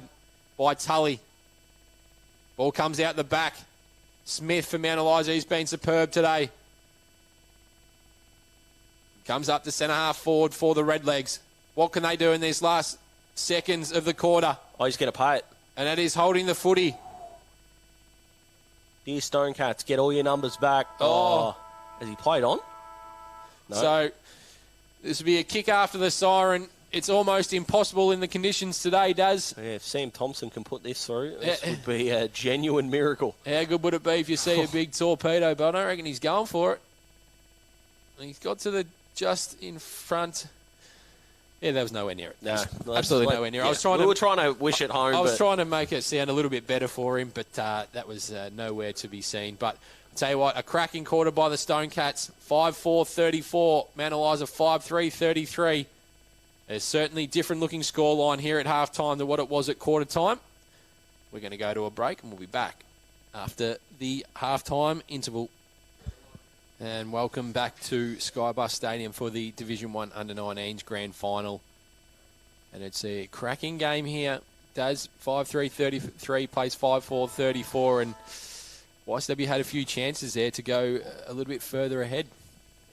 by Tully. Ball comes out the back. Smith for Mount Eliza. He's been superb today. Comes up to centre half forward for the Redlegs. What can they do in these last seconds of the quarter? Oh, he's going to pay it. And that is holding the footy. Dear Stone Cats, get all your numbers back. Oh. Has he played on? No. So this will be a kick after the siren. It's almost impossible in the conditions today, Daz. Yeah, if Sam Thompson can put this through, this would be a genuine miracle. How good would it be if you see a big torpedo? But I don't reckon he's going for it. He's got to the just in front. Yeah, that was nowhere near it. No, absolutely nowhere near it. Yeah, we were trying to wish it home. I was trying to make it sound a little bit better for him, but that was nowhere to be seen. But I'll tell you what, a cracking quarter by the Stone Cats. 5-4-34. Mount Eliza 5-3-33. There's certainly different looking scoreline here at halftime to what it was at quarter time. We're going to go to a break and we'll be back after the halftime interval. And welcome back to Skybus Stadium for the Division 1 Under-19s Grand Final. And it's a cracking game here. Does 5-3-33, plays 5-4-34, and YCW had a few chances there to go a little bit further ahead.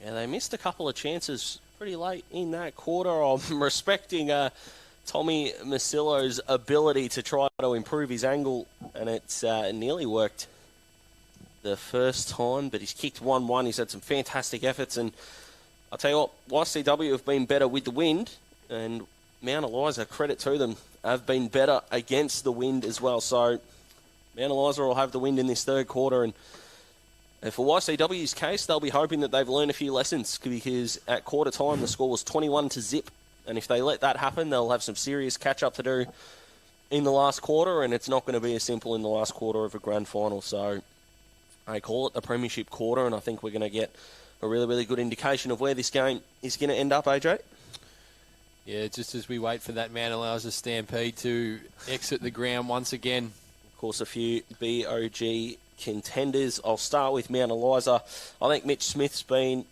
Yeah, they missed a couple of chances pretty late in that quarter. I'm respecting Tommy Masillo's ability to try to improve his angle, and it's nearly worked the first time, but he's kicked 1-1. He's had some fantastic efforts, and I'll tell you what, YCW have been better with the wind, and Mount Eliza, credit to them, have been better against the wind as well. So Mount Eliza will have the wind in this third quarter, and for YCW's case, they'll be hoping that they've learned a few lessons, because at quarter time the score was 21-0, and if they let that happen, they'll have some serious catch-up to do in the last quarter, and it's not going to be as simple in the last quarter of a grand final. So I call it the premiership quarter, and I think we're going to get a really, really good indication of where this game is going to end up, AJ. Yeah, just as we wait for that Mount Eliza Stampede to exit the ground once again. Of course, a few BOG contenders. I'll start with Mount Eliza. I think Mitch Smith's been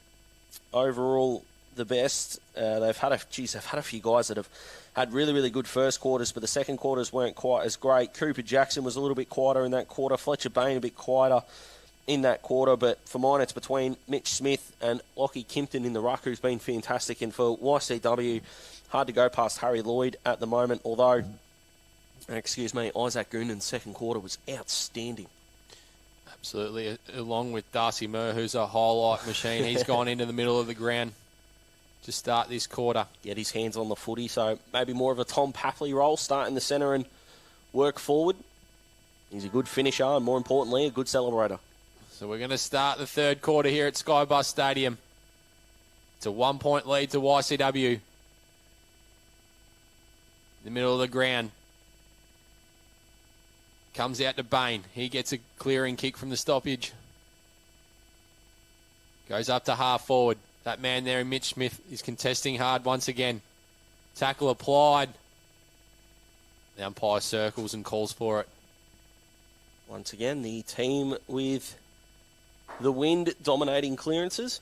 overall the best. They've had a few guys that have had really, really good first quarters, but the second quarters weren't quite as great. Cooper Jackson was a little bit quieter in that quarter. Fletcher Bain a bit quieter in that quarter, but for mine it's between Mitch Smith and Lockie Kimpton in the ruck, who's been fantastic, and for YCW, hard to go past Harry Lloyd at the moment, although, Isaac Goonan's second quarter was outstanding. Absolutely, along with Darcy Murr, who's a highlight machine. He's gone into the middle of the ground to start this quarter. Get his hands on the footy, so maybe more of a Tom Papley role, start in the centre and work forward. He's a good finisher and, more importantly, a good celebrator. So we're going to start the third quarter here at Skybus Stadium. It's a 1-point lead to YCW. In the middle of the ground. Comes out to Bain. He gets a clearing kick from the stoppage. Goes up to half forward. That man there, Mitch Smith, is contesting hard once again. Tackle applied. The umpire circles and calls for it. Once again, the team with the wind dominating clearances.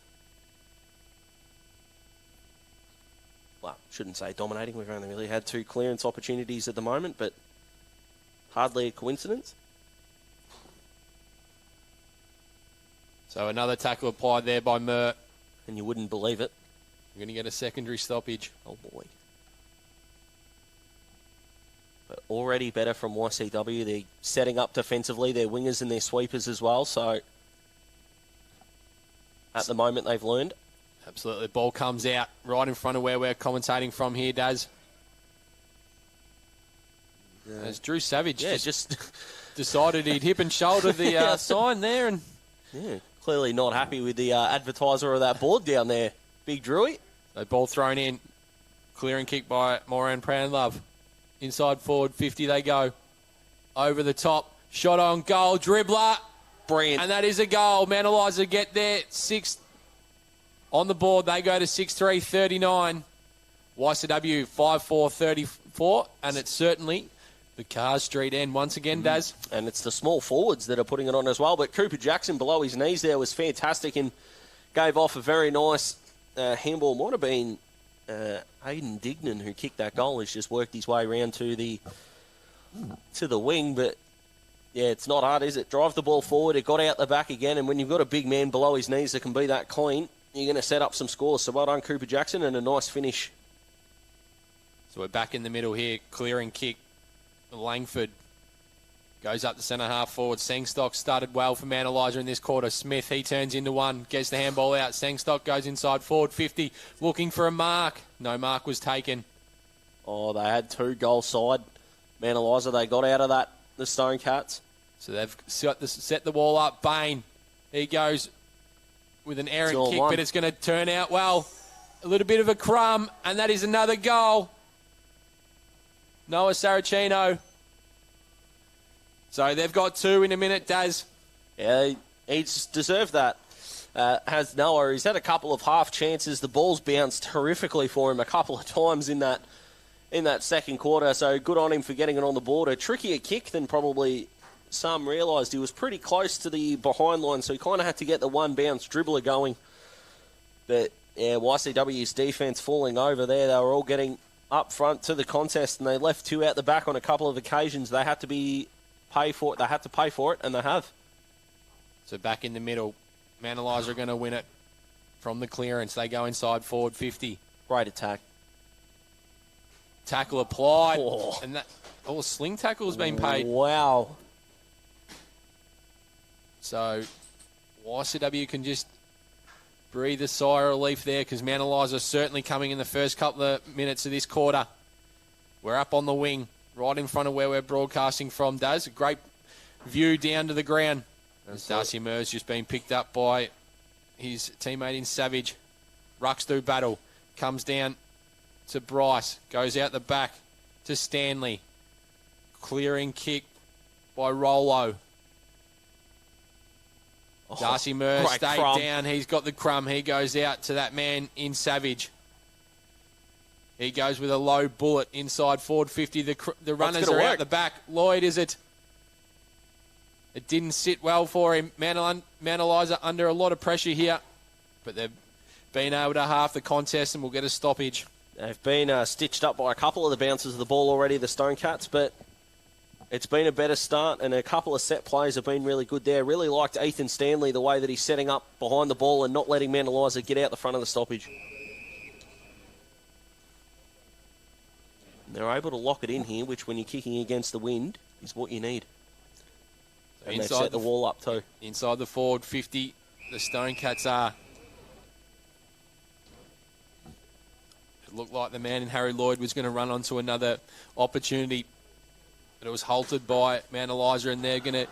Well, shouldn't say dominating. We've only really had 2 clearance opportunities at the moment, but hardly a coincidence. So another tackle applied there by Murr. And you wouldn't believe it. We're going to get a secondary stoppage. Oh, boy. But already better from YCW. They're setting up defensively, their wingers and their sweepers as well. So at the moment, they've learned. Absolutely. The ball comes out right in front of where we're commentating from here, Daz. Yeah. As Drew Savage just decided he'd hip and shoulder the sign there. And clearly not happy with the advertiser of that board down there. Big Drewy. So ball thrown in. Clearing kick by Moran Pranlove. Inside forward, 50 they go. Over the top. Shot on goal. Dribbler. Brilliant. And that is a goal. Mount Eliza get there. 6 on the board. They go to 6-3-39. YCW 5-4-34. And it's certainly the Cars Street end once again, Daz. And it's the small forwards that are putting it on as well. But Cooper Jackson below his knees there was fantastic and gave off a very nice handball. Might have been Hayden Dignan who kicked that goal. He's just worked his way around to the wing. But, yeah, it's not hard, is it? Drive the ball forward. It got out the back again. And when you've got a big man below his knees that can be that clean, you're going to set up some scores. So well done, Cooper Jackson, and a nice finish. So we're back in the middle here. Clearing kick. Langford goes up the centre half forward. Sengstock started well for Mount Eliza in this quarter. Smith, he turns into one, gets the handball out. Sengstock goes inside forward, 50, looking for a mark. No mark was taken. Oh, they had 2 goal side. Mount Eliza, they got out of that, the Stone Cats. So they've set the wall up. Bain, he goes with an errant kick, but it's going to turn out well. A little bit of a crumb, and that is another goal. Noah Saracino. So they've got 2 in a minute, Daz. Yeah, he's deserved that. Has Noah. He's had a couple of half chances. The ball's bounced horrifically for him a couple of times in that second quarter. So good on him for getting it on the board. A trickier kick than probably some realised. He was pretty close to the behind line, so he kind of had to get the one bounce dribbler going. But yeah, YCW's defence falling over there. They were all getting up front to the contest, and they left 2 out the back on a couple of occasions. They had to pay for it. They had to pay for it, and they have. So back in the middle, Mount Eliza are going to win it from the clearance. They go inside forward 50. Great attack. Tackle applied, and that sling tackle has been paid. Wow. So YCW can just breathe a sigh of relief there, because Mount Eliza certainly coming in the first couple of minutes of this quarter. We're up on the wing, right in front of where we're broadcasting from, Daz. A great view down to the ground. As Darcy Murr's just been picked up by his teammate in Savage. Rucks through battle. Comes down to Bryce. Goes out the back to Stanley. Clearing kick by Rollo. Darcy Murr stayed down. He's got the crumb. He goes out to that man in Savage. He goes with a low bullet inside forward 50. The runners are out the back. Lloyd, is it? It didn't sit well for him. Mount Eliza under a lot of pressure here. But they've been able to half the contest and will get a stoppage. They've been stitched up by a couple of the bounces of the ball already, the Stone Cats, but it's been a better start, and a couple of set plays have been really good there. Really liked Ethan Stanley, the way that he's setting up behind the ball and not letting Mount Eliza get out the front of the stoppage. And they're able to lock it in here, which when you're kicking against the wind is what you need. So and they've set the wall up too. Inside the forward 50, the Stone Cats are. It looked like the man in Harry Lloyd was going to run onto another opportunity, but it was halted by Mount Eliza, and they're going to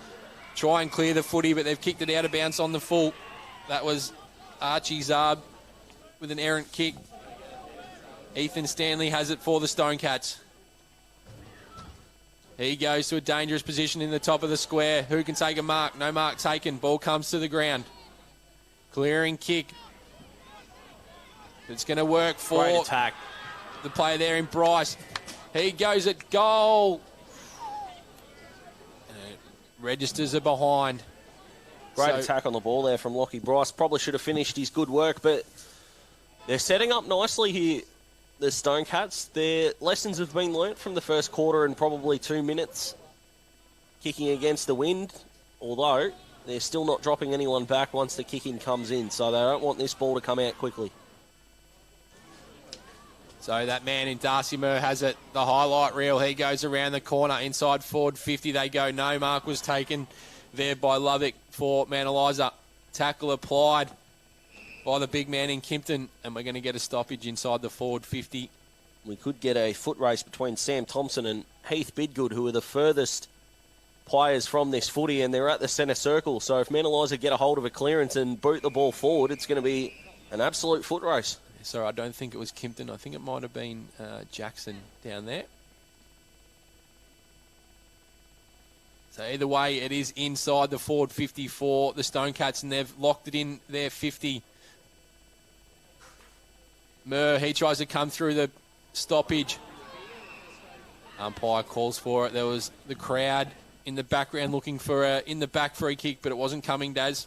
try and clear the footy, but they've kicked it out of bounds on the full. That was Archie Zarb with an errant kick. Ethan Stanley has it for the Stone Cats. He goes to a dangerous position in the top of the square. Who can take a mark? No mark taken. Ball comes to the ground. Clearing kick. It's going to work for the player there in Bryce. He goes at goal. Registers are behind. Great attack on the ball there from Lockie Bryce. Probably should have finished his good work, but they're setting up nicely here, the Stone Cats. Their lessons have been learnt from the first quarter and probably 2 minutes kicking against the wind, although they're still not dropping anyone back once the kicking comes in, so they don't want this ball to come out quickly. So that man in Darcy Murr has it, the highlight reel. He goes around the corner inside forward 50. They go. No mark was taken there by Lovick for Mount Eliza. Tackle applied by the big man in Kimpton, and we're going to get a stoppage inside the forward 50. We could get a foot race between Sam Thompson and Heath Bidgood, who are the furthest players from this footy, and they're at the centre circle. So if Mount Eliza get a hold of a clearance and boot the ball forward, it's going to be an absolute foot race. Sorry, I don't think it was Kimpton. I think it might have been Jackson down there. So either way, it is inside the forward 50 for the Stone Cats, and they've locked it in their 50. Murr, he tries to come through the stoppage. Umpire calls for it. There was the crowd in the background looking for a in-the-back free kick, but it wasn't coming, Daz.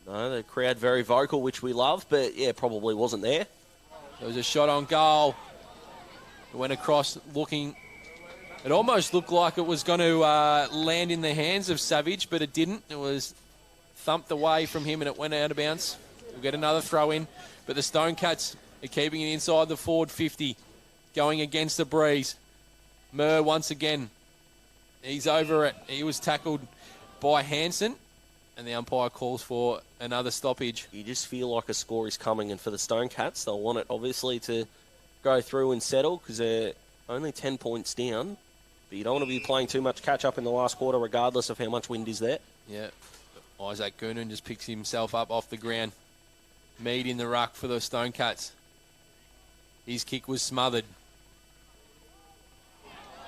No, the crowd very vocal, which we love, but yeah, probably wasn't there. There was a shot on goal. It went across looking... It almost looked like it was going to land in the hands of Savage, but it didn't. It was thumped away from him and it went out of bounds. We'll get another throw in, but the Stone Cats are keeping it inside the forward 50, going against the breeze. Murr once again. He's over it. He was tackled by Hansen, and the umpire calls for another stoppage. You just feel like a score is coming, and for the Stone Cats, they'll want it obviously to go through and settle because they're only 10 points down. But you don't want to be playing too much catch-up in the last quarter, regardless of how much wind is there. Yeah. Isaac Goonan just picks himself up off the ground. Mead in the ruck for the Stone Cats. His kick was smothered.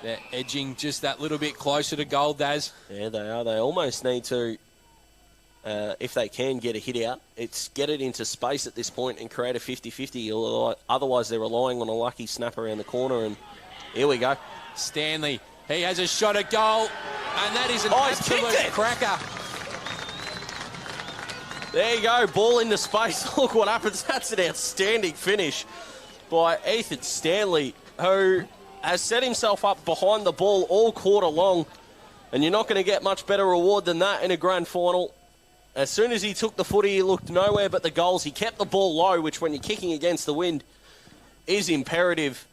They're edging just that little bit closer to goal, Daz. Yeah, they are. They almost need to, if they can, get a hit out. It's get it into space at this point and create a 50-50. Otherwise, they're relying on a lucky snap around the corner. And here we go. Stanley, he has a shot at goal, and that is an absolute cracker. There you go, ball into space. Look what happens. That's an outstanding finish by Ethan Stanley, who has set himself up behind the ball all quarter long, and you're not going to get much better reward than that in a grand final. As soon as he took the footy, he looked nowhere but the goals. He kept the ball low, which when you're kicking against the wind is imperative.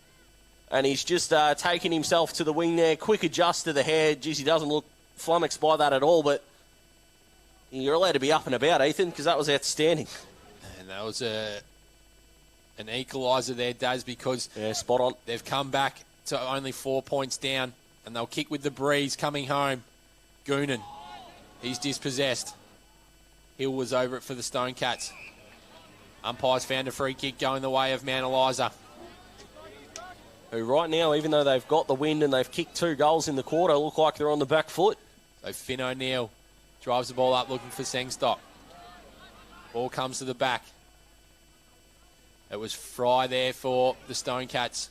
And he's just taken himself to the wing there. Quick adjust to the head. Geez, he doesn't look flummoxed by that at all, but you're allowed to be up and about, Ethan, because that was outstanding. And that was an equaliser there, Daz, because spot on. They've come back to only 4 points down, and they'll kick with the breeze coming home. Goonan. He's dispossessed. Hill was over it for the Stone Cats. Umpires found a free kick going the way of Mount Eliza. Who right now, even though they've got the win and they've kicked 2 goals in the quarter, look like they're on the back foot. So Finn O'Neill drives the ball up looking for Sengstock. Ball comes to the back. It was Fry there for the Stone Cats.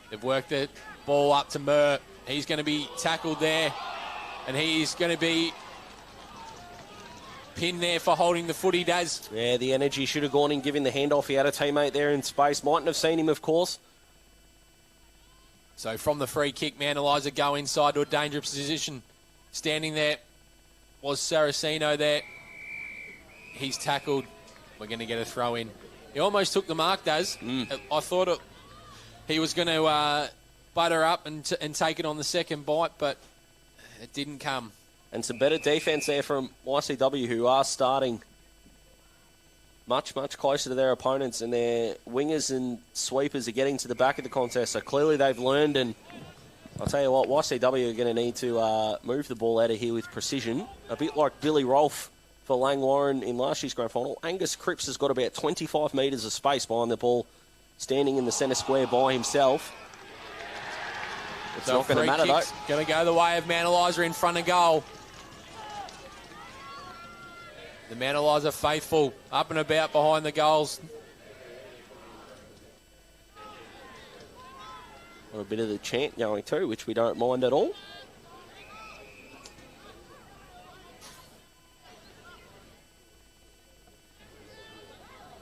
They've worked the ball up to Murr. He's going to be tackled there. And he's going to be pinned there for holding the footy, Daz. Yeah, the energy should have gone in giving the handoff. He had a teammate there in space. Mightn't have seen him, of course. So from the free kick, Mount Eliza go inside to a dangerous position. Standing there was Saraceno there. He's tackled. We're going to get a throw in. He almost took the mark, Daz. I thought he was going to butter up and take it on the second bite, but it didn't come. And some better defence there from YCW, who are starting much, much closer to their opponents, and their wingers and sweepers are getting to the back of the contest. So clearly they've learned, and I'll tell you what, YCW are going to need to move the ball out of here with precision, a bit like Billy Rolfe for Lang Warren in last year's grand final. Angus Cripps has got about 25 metres of space behind the ball, standing in the centre square by himself. It's not going to matter, though. Going to go the way of Mount Eliza in front of goal. The Mount Eliza faithful up and about behind the goals. A bit of the chant going too, which we don't mind at all.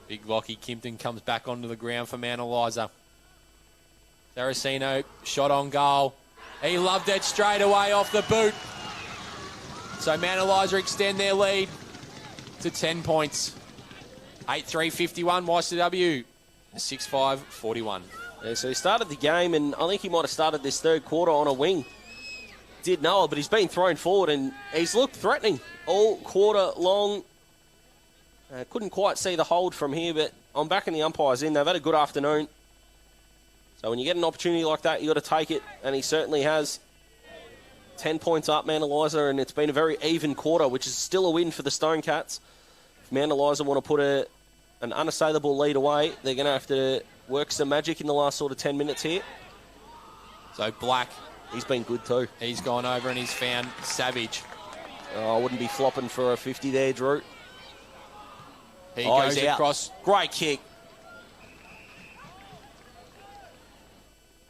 Big Lockie Kimpton comes back onto the ground for Mount Eliza. Saraceno shot on goal. He loved it straight away off the boot. So Mount Eliza extend their lead to 10 points. 8-3-51 YCW. 6-5-41. Yeah, so he started the game, and I think he might have started this third quarter on a wing. Did know it, but he's been thrown forward, and he's looked threatening all quarter long. Couldn't quite see the hold from here, but I'm backing the umpires in. They've had a good afternoon. So when you get an opportunity like that, you've got to take it, and he certainly has. 10 points up, Mount Eliza, and it's been a very even quarter, which is still a win for the Stone Cats. If Mount Eliza want to put an unassailable lead away, they're going to have to work some magic in the last sort of 10 minutes here. So Black, he's been good too. He's gone over and he's found Savage. Oh, I wouldn't be flopping for a 50 there, Drew. He goes across. Great kick.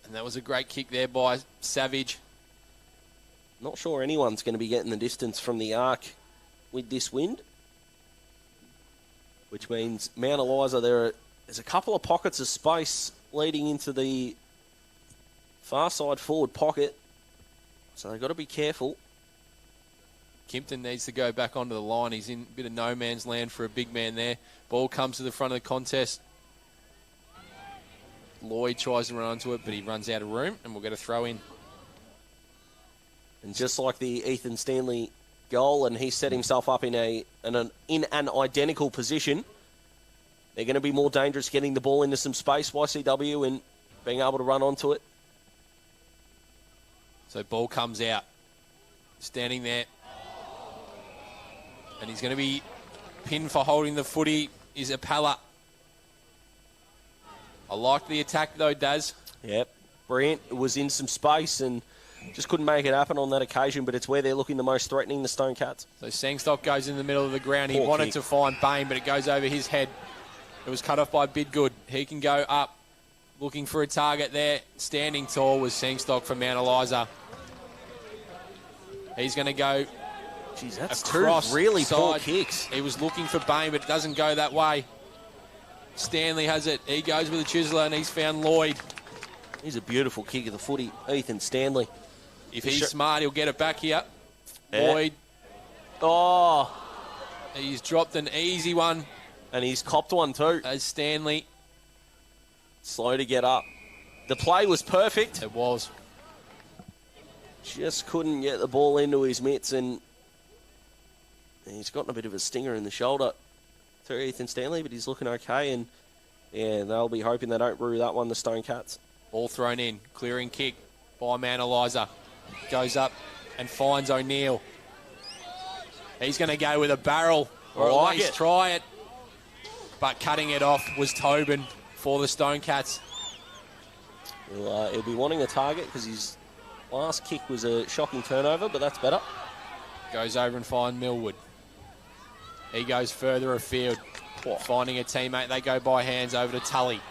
And that was a great kick there by Savage. Not sure anyone's going to be getting the distance from the arc with this wind. Which means Mount Eliza, there's a couple of pockets of space leading into the far side forward pocket. So they've got to be careful. Kimpton needs to go back onto the line. He's in a bit of no man's land for a big man there. Ball comes to the front of the contest. Lloyd tries to run onto it, but he runs out of room, and we'll get a throw in. And just like the Ethan Stanley goal, and he set himself up in an identical position, they're going to be more dangerous getting the ball into some space, YCW, and being able to run onto it. So ball comes out. Standing there. And he's going to be pinned for holding the footy is Apella. I like the attack though, Daz. Yep. Brilliant. Was in some space and just couldn't make it happen on that occasion, but it's where they're looking the most threatening, the Stone Cats. So Sangstock goes in the middle of the ground. He wanted to find Bain, but it goes over his head. It was cut off by Bidgood. He can go up, looking for a target there. Standing tall was Sangstock from Mount Eliza. He's going to go across two really side. poor kicks. He was looking for Bain, but it doesn't go that way. Stanley has it. He goes with a chiseler, and he's found Lloyd. He's a beautiful kick of the footy, Ethan Stanley. If he's smart, he'll get it back here. Yeah. Lloyd. Oh. He's dropped an easy one. And he's copped one too. As Stanley. Slow to get up. The play was perfect. It was. Just couldn't get the ball into his mitts, and he's gotten a bit of a stinger in the shoulder to Ethan Stanley, but he's looking okay, and yeah, they'll be hoping they don't rue that one, the Stone Cats. Ball thrown in. Clearing kick by Mount Eliza. Goes up and finds O'Neill. He's going to go with a barrel, or I like at least it. try it. But cutting it off was Tobin for the Stonecats. He'll be wanting a target because his last kick was a shocking turnover, but that's better. Goes over and finds Millwood. He goes further afield, finding a teammate. They go by hands over to Tully.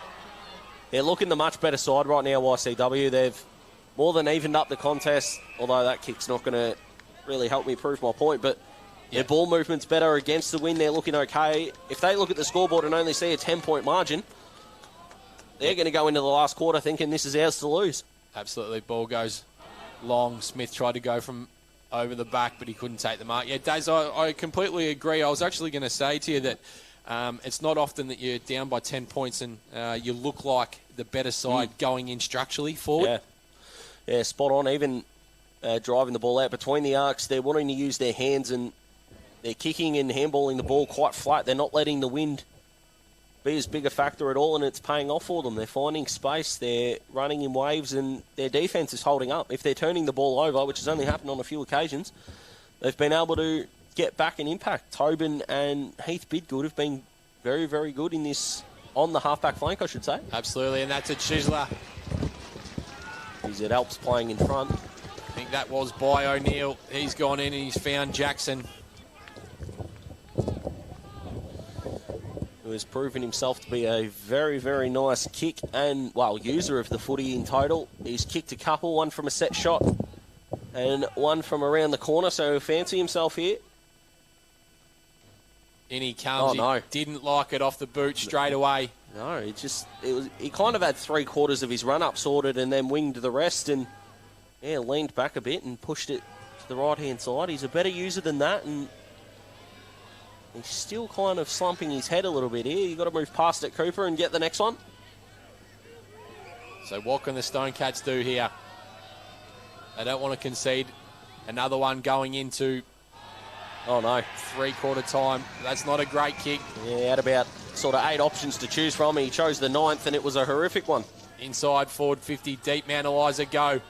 They're looking the much better side right now, YCW. They've more than evened up the contest, although that kick's not going to really help me prove my point, but their ball movement's better against the wind. They're looking okay. If they look at the scoreboard and only see a 10-point margin, they're going to go into the last quarter thinking this is ours to lose. Absolutely. Ball goes long. Smith tried to go from over the back, but he couldn't take the mark. Yeah, Daz, I completely agree. I was actually going to say to you that it's not often that you're down by 10 points and you look like the better side going in structurally forward. Yeah, spot on. Even driving the ball out between the arcs, they're wanting to use their hands and they're kicking and handballing the ball quite flat. They're not letting the wind be as big a factor at all, and it's paying off for them. They're finding space, they're running in waves, and their defence is holding up. If they're turning the ball over, which has only happened on a few occasions, they've been able to get back an impact. Tobin and Heath Bidgood have been very, very good in this, on the halfback flank, I should say. Absolutely, and that's a Chisler. He's at Alps playing in front. I think that was by O'Neill. He's gone in and he's found Jackson. Who has proven himself to be a very, very nice kick and, well, user of the footy in total. He's kicked a couple, one from a set shot and one from around the corner, so he'll fancy himself here. In he comes. Oh, no. He didn't like it off the boot straight away. No, he kind of had 3/4 of his run-up sorted and then winged the rest and, leaned back a bit and pushed it to the right-hand side. He's a better user than that, and he's still kind of slumping his head a little bit here. You've got to move past it, Cooper, and get the next one. So what can the Stonecats do here? They don't want to concede. Another one going into Oh, no. 3/4 time. That's not a great kick. Yeah, had about sort of 8 options to choose from. He chose the 9th, and it was a horrific one. Inside forward 50, deep man Eliza go.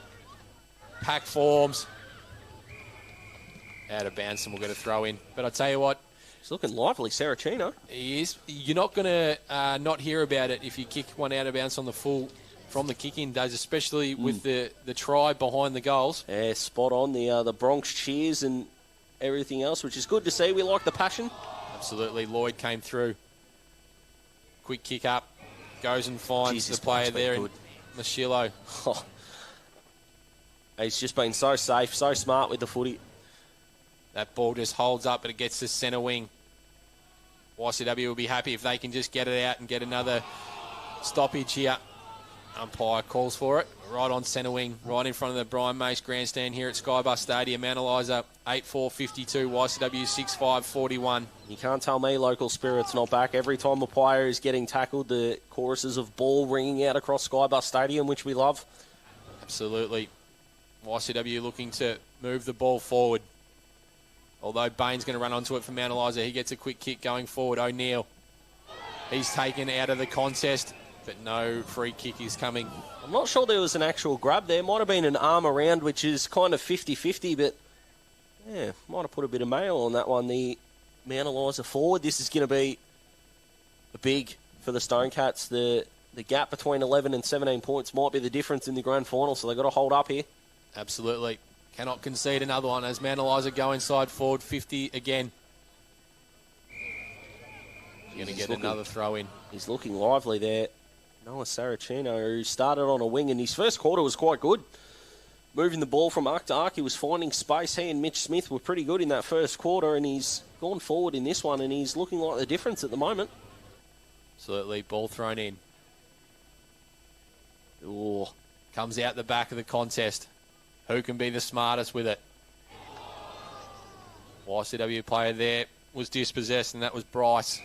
Pack forms. Out of bounds, and we'll get a throw in. But I tell you what, He's looking lively, Saracino. he is. You're not going to not hear about it if you kick one out of bounds on the full from the kick-in days, especially with the try behind the goals. Yeah, spot on. The Bronx cheers and everything else, which is good to see. We like the passion. Absolutely. Lloyd came through. Quick kick up. Goes and finds the player there in Machilo. Oh. He's just been so safe, so smart with the footy. That ball just holds up, but it gets to centre wing. YCW will be happy if they can just get it out and get another stoppage here. Umpire calls for it. Right on centre wing, right in front of the Brian Mace grandstand here at Skybus Stadium. Analyzer 8-4-52, YCW 6-5-41. You can't tell me local spirit's not back. Every time a player is getting tackled, the choruses of ball ringing out across Skybus Stadium, which we love. Absolutely. YCW looking to move the ball forward. Although Bain's going to run onto it from Mount Eliza. He gets a quick kick going forward. O'Neill. He's taken out of the contest, but no free kick is coming. I'm not sure there was an actual grab there. Might have been an arm around, which is kind of 50-50, but yeah, might have put a bit of mail on that one. The Mount Eliza forward. This is going to be big for the Stonecats. The gap between 11 and 17 points might be the difference in the grand final, so they've got to hold up here. Absolutely. Cannot concede another one as Mount Eliza go inside forward 50 again. You're going to get another throw in. He's looking lively there. Noah Saracino, who started on a wing, and his first quarter was quite good. Moving the ball from arc to arc, he was finding space. He and Mitch Smith were pretty good in that first quarter, and he's gone forward in this one, and he's looking like the difference at the moment. Absolutely. Ball thrown in. Oh, Comes out the back of the contest. Who can be the smartest with it? YCW player there was dispossessed, and that was Bryce.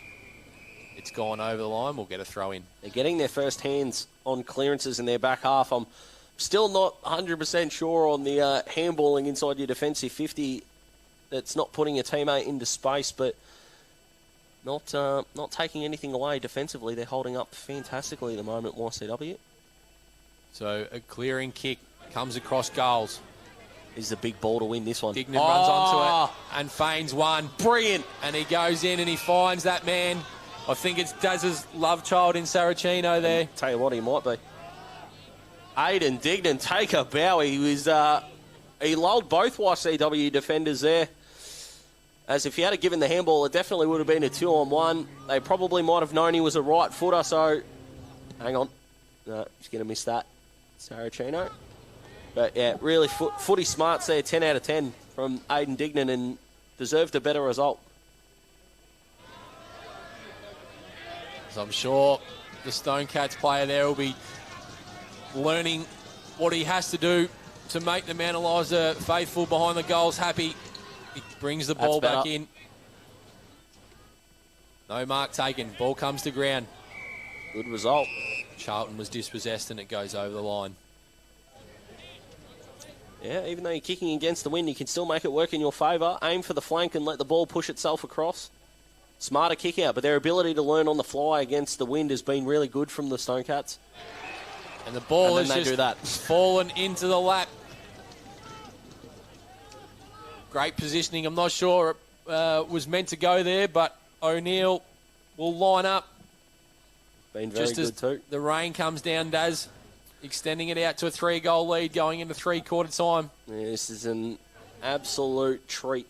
It's gone over the line. We'll get a throw in. they're getting their first hands on clearances in their back half. I'm still not 100% sure on the handballing inside your defensive 50. That's not putting a teammate into space, but not taking anything away defensively. They're holding up fantastically at the moment, YCW. So a clearing kick comes across goals. This is a big ball to win this one. Dignan runs onto it and feigns one. Brilliant. And he goes in and he finds that man. I think it's Daz's love child in Saracino there. Tell you what, he might be. Aiden Dignan, take a bow. He was, he lulled both YCW defenders there. As if he had given the handball, it definitely would have been a 2-on-1. They probably might have known he was a right footer, so... Hang on. No, he's going to miss that. Saracino. But, yeah, really footy smarts there. 10 out of 10 from Aiden Dignan and deserved a better result. So I'm sure the Stonecats player there will be learning what he has to do to make the Mount Eliza faithful behind the goals happy. He brings the ball back in. No mark taken. Ball comes to ground. Good result. Charlton was dispossessed and it goes over the line. Yeah, even though you're kicking against the wind, you can still make it work in your favour. Aim for the flank and let the ball push itself across. Smarter kick out, but their ability to learn on the fly against the wind has been really good from the Stonecats. And the ball has just fallen into the lap. Great positioning. I'm not sure it was meant to go there, but O'Neill will line up. Been very good too. The rain comes down, Daz, extending it out to a 3-goal lead going into three-quarter time. Yeah, this is an absolute treat.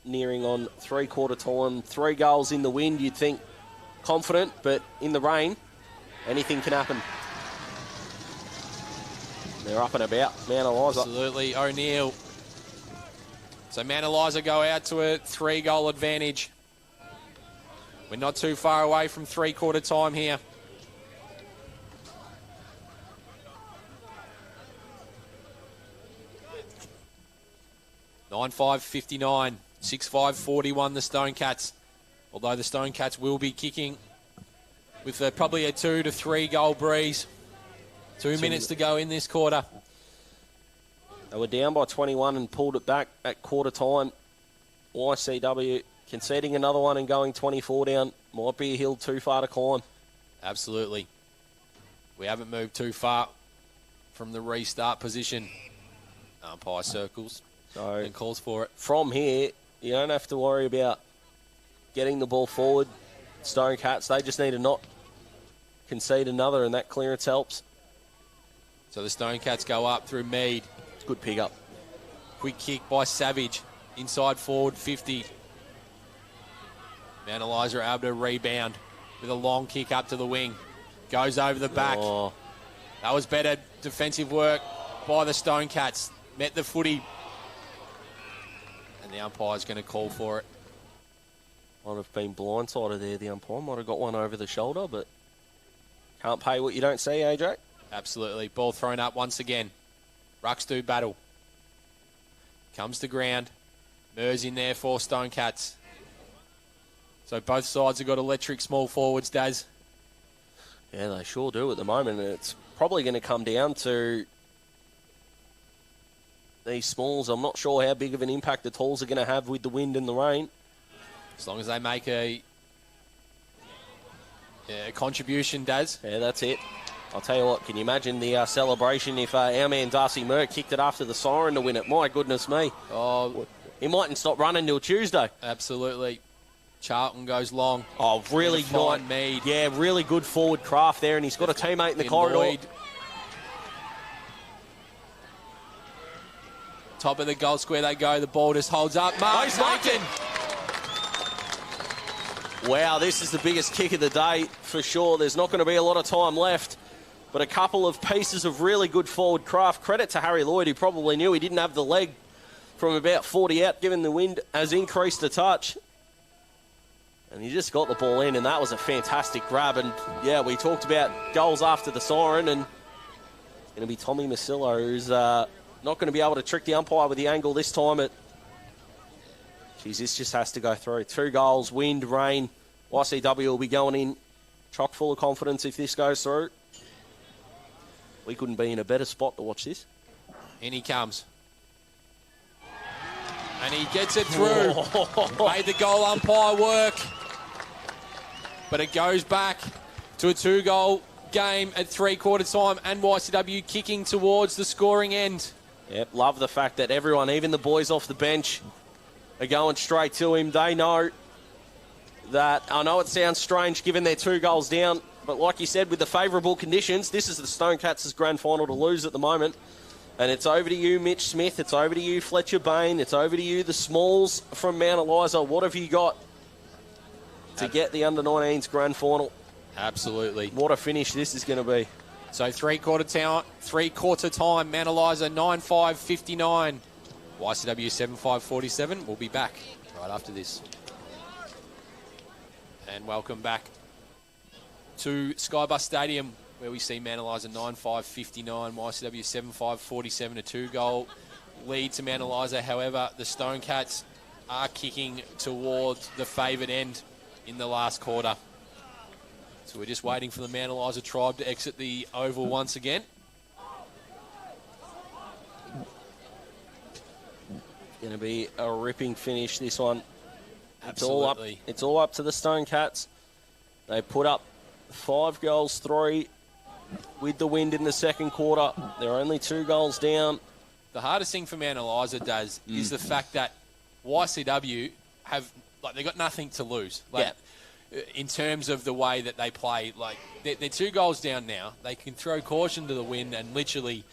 Nearing on three-quarter time. 3 goals in the wind, you'd think confident, but in the rain, anything can happen. They're up and about. Mount Eliza. Absolutely, O'Neill. So Mount Eliza go out to a 3-goal advantage. We're not too far away from three-quarter time here. (9:5:59). 6:5:41 the Stonecats. Although the Stonecats will be kicking with probably a 2 to 3 goal breeze. 2 minutes to go in this quarter. They were down by 21 and pulled it back at quarter time. YCW conceding another one and going 24 down. Might be a hill too far to climb. Absolutely. We haven't moved too far from the restart position. Umpire circles and calls for it. From here, you don't have to worry about getting the ball forward. Stonecats, they just need to not concede another, and that clearance helps. So the Stonecats go up through Mead. Good pick up. Quick kick by Savage. Inside forward 50. Mount Eliza are able to rebound with a long kick up to the wing. Goes over the back. Oh. That was better defensive work by the Stonecats. Met the footy. And the umpire's going to call for it. Might have been blindsided there, the umpire. Might have got one over the shoulder, but can't pay what you don't see, AJ. Absolutely. Ball thrown up once again. Rucks do battle. Comes to ground. Murs in there for Stonecats. So both sides have got electric small forwards, Daz. Yeah, they sure do at the moment. It's probably going to come down to these smalls. I'm not sure how big of an impact the talls are going to have with the wind and the rain. As long as they make a contribution, Daz. Yeah, that's it. I'll tell you what, can you imagine the celebration if our man Darcy Merck kicked it after the siren to win it? My goodness me. Oh, he mightn't stop running till Tuesday. Absolutely. Charlton goes long. Oh, really nice. Mead. Yeah, really good forward craft there, and he's got a teammate in the corridor. Lloyd. Top of the goal square they go. The ball just holds up. Mark's taken. Wow, this is the biggest kick of the day for sure. There's not going to be a lot of time left. But a couple of pieces of really good forward craft. Credit to Harry Lloyd, who probably knew he didn't have the leg from about 40 out, given the wind has increased a touch. And he just got the ball in, and that was a fantastic grab. And, yeah, we talked about goals after the siren, and it's going to be Tommy Masillo, who's not going to be able to trick the umpire with the angle this time. Geez, this just has to go through. 2 goals, wind, rain. YCW will be going in chock full of confidence if this goes through. We couldn't be in a better spot to watch this. In he comes. And he gets it through. Made the goal umpire work. But it goes back to a 2-goal game at three-quarter time, and YCW kicking towards the scoring end. Yep, love the fact that everyone, even the boys off the bench, are going straight to him. They know that, I know it sounds strange given they're 2 goals down, but like you said, with the favourable conditions, this is the Stone Cats' grand final to lose at the moment. And it's over to you, Mitch Smith. It's over to you, Fletcher Bain. It's over to you, the Smalls from Mount Eliza. What have you got to get the under-19s grand final? Absolutely. What a finish this is going to be. So three-quarter time, Mount Eliza 9-5-59. YCW 7-5-47. We'll be back right after this. And welcome back to Skybus Stadium, where we see Mount Eliza 9-5-59, YCW 7-5-47, a 2-goal lead to Mount Eliza. However, the Stone Cats are kicking towards the favoured end in the last quarter. So we're just waiting for the Mount Eliza tribe to exit the oval once again. Going to be a ripping finish, this one. Absolutely. It's all up to the Stone Cats. They put up 5 goals, 3 with the wind in the second quarter. They're only 2 goals down. The hardest thing for Mount Eliza is the fact that YCW they've got nothing to lose. In terms of the way that they play, they're 2 goals down now. They can throw caution to the wind and literally,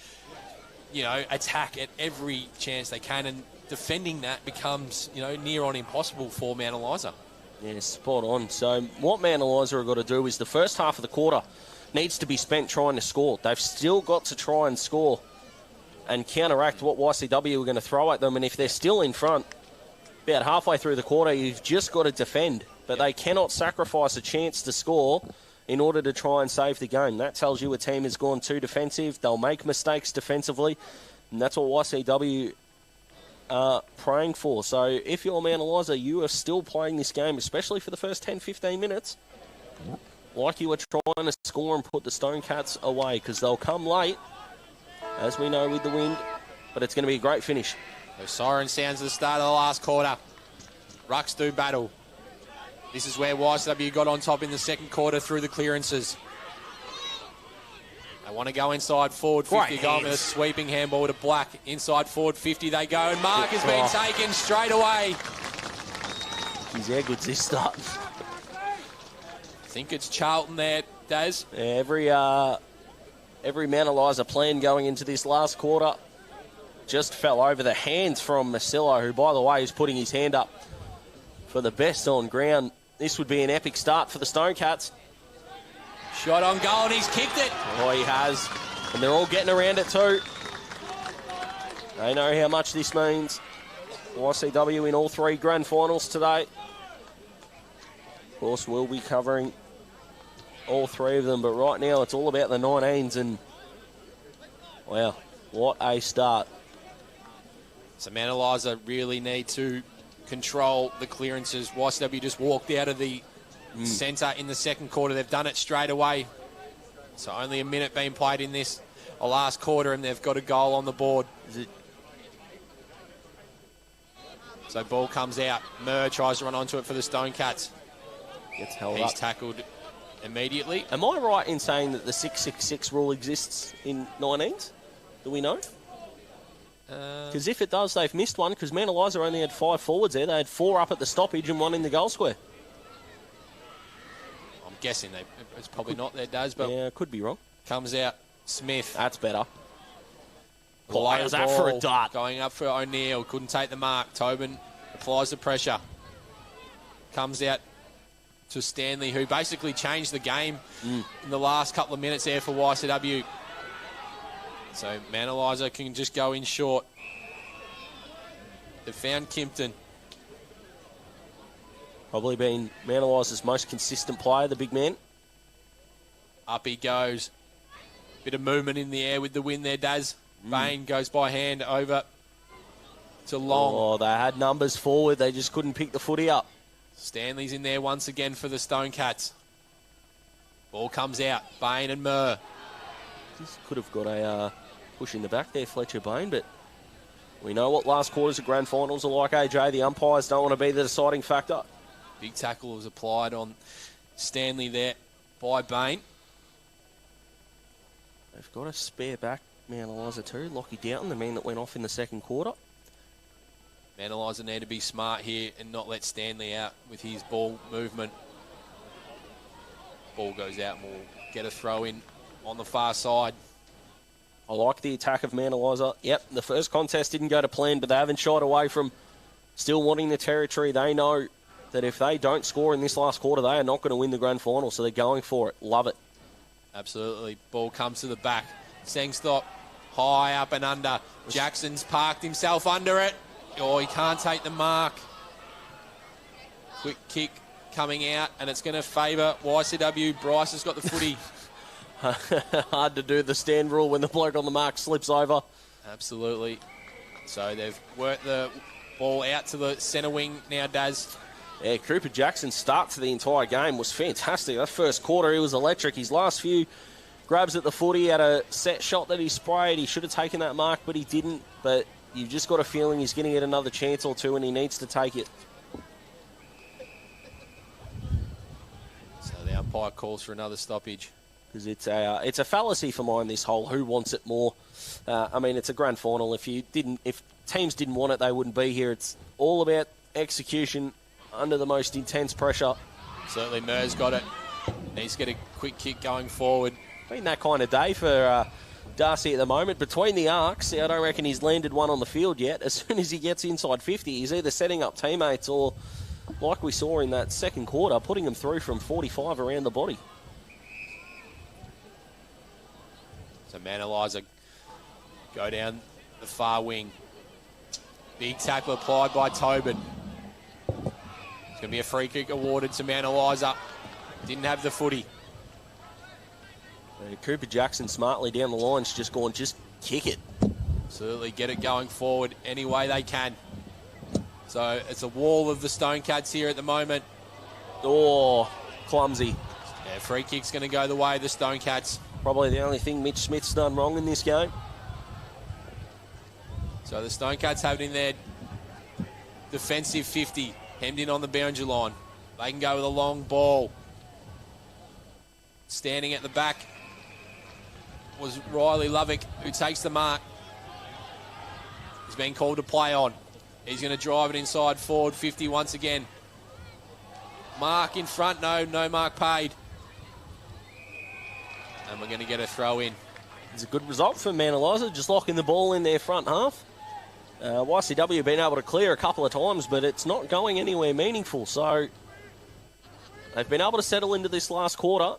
attack at every chance they can, and defending that becomes, near on impossible for Mount Eliza. Yeah, spot on. So what Mount Eliza have got to do is the first half of the quarter needs to be spent trying to score. They've still got to try and score and counteract what YCW are going to throw at them. And if they're still in front, about halfway through the quarter, you've just got to defend. But they cannot sacrifice a chance to score in order to try and save the game. That tells you a team has gone too defensive. They'll make mistakes defensively, and that's what YCW are praying for. So if you're Mount Eliza, you are still playing this game, especially for the first 10-15 minutes, like you were trying to score and put the Stone Cats away, because they'll come late, as we know with the wind, but it's going to be a great finish. So siren sounds at the start of the last quarter. Rucks do battle. This is where YCW got on top in the second quarter through the clearances. They want to go inside forward 50, going with a sweeping handball to Black. Inside forward 50 they go, and mark has been taken straight away. Geez, how good's this start? I think it's Charlton there, Daz. Yeah, every Mount Eliza plan going into this last quarter just fell over the hands from Marcelo, who, by the way, is putting his hand up for the best on ground. This would be an epic start for the Stone Cats. Shot on goal, and he's kicked it. Oh, he has. And they're all getting around it too. They know how much this means. YCW in all 3 grand finals today. Of course, we'll be covering all 3 of them, but right now it's all about the 19s, and wow, what a start. So Mount Eliza really need to control the clearances. YCW just walked out of the centre in the second quarter. They've done it straight away. So only a minute being played in this last quarter, and they've got a goal on the board. So ball comes out. Murr tries to run onto it for the Stone Cats. Gets held He's up. tackled immediately. Am I right in saying that the 666 rule exists in 19s? Do we know? Because if it does, they've missed one, because Mount Eliza only had 5 forwards there. They had 4 up at the stoppage and 1 in the goal square. I'm guessing it's probably not their Daz, but yeah, could be wrong. Comes out Smith. That's better. Low How's that for a ball dart? Going up for O'Neill. Couldn't take the mark. Tobin applies the pressure. Comes out to Stanley, who basically changed the game in the last couple of minutes there for YCW. So Mount Eliza can just go in short. They've found Kimpton. Probably been Mount Eliza's most consistent player, the big man. Up he goes. Bit of movement in the air with the win there, Daz. Bain goes by hand over to Long. Oh, they had numbers forward. They just couldn't pick the footy up. Stanley's in there once again for the Stone Cats. Ball comes out. Bain and Murr. Just could have got a push in the back there, Fletcher Bain, but we know what last quarters of grand finals are like, AJ. The umpires don't want to be the deciding factor. Big tackle was applied on Stanley there by Bain. They've got a spare back Man Eliza too. Lockie Doughton, the man that went off in the second quarter. Man Eliza need to be smart here and not let Stanley out with his ball movement. Ball goes out and we'll get a throw in on the far side. I like the attack of Man Eliza. Yep, the first contest didn't go to plan, but they haven't shied away from still wanting the territory. They know that if they don't score in this last quarter, they are not going to win the grand final, so they're going for it. Love it. Absolutely. Ball comes to the back. Sengstop high up and under. Jackson's parked himself under it. Oh, he can't take the mark. Quick kick coming out, and it's going to favour YCW. Bryce has got the footy. Hard to do the stand rule when the bloke on the mark slips over. Absolutely. So they've worked the ball out to the centre wing now, Daz. Yeah, Cooper Jackson's start to the entire game was fantastic. That first quarter, he was electric. His last few grabs at the footy, had a set shot that he sprayed. He should have taken that mark, but he didn't. But you've just got a feeling he's going to get another chance or two, and he needs to take it. So the umpire calls for another stoppage. Because it's a fallacy for mine, this whole who wants it more. I mean, it's a grand final. If teams didn't want it, they wouldn't be here. It's all about execution under the most intense pressure. Certainly Murr's got it. He's got a quick kick going forward. Been that kind of day for Darcy at the moment. Between the arcs, I don't reckon he's landed one on the field yet. As soon as he gets inside 50, he's either setting up teammates or, like we saw in that second quarter, putting them through from 45 around the body. So Man Eliza go down the far wing. Big tackle applied by Tobin. It's going to be a free kick awarded to Man Eliza. Didn't have the footy. Cooper Jackson smartly down the line's just gone, just kick it. Absolutely, get it going forward any way they can. So it's a wall of the Stonecats here at the moment. Oh, clumsy. Yeah, free kick's going to go the way of the Stonecats. Probably the only thing Mitch Smith's done wrong in this game. So the Stonecats have it in their defensive 50, hemmed in on the boundary line. They can go with a long ball. Standing at the back was Riley Lovick, who takes the mark. He's been called to play on. He's going to drive it inside forward 50 once again. Mark in front, no mark paid. And we're going to get a throw in. It's a good result for Man Eliza, just locking the ball in their front half. YCW have been able to clear a couple of times, but it's not going anywhere meaningful. So they've been able to settle into this last quarter,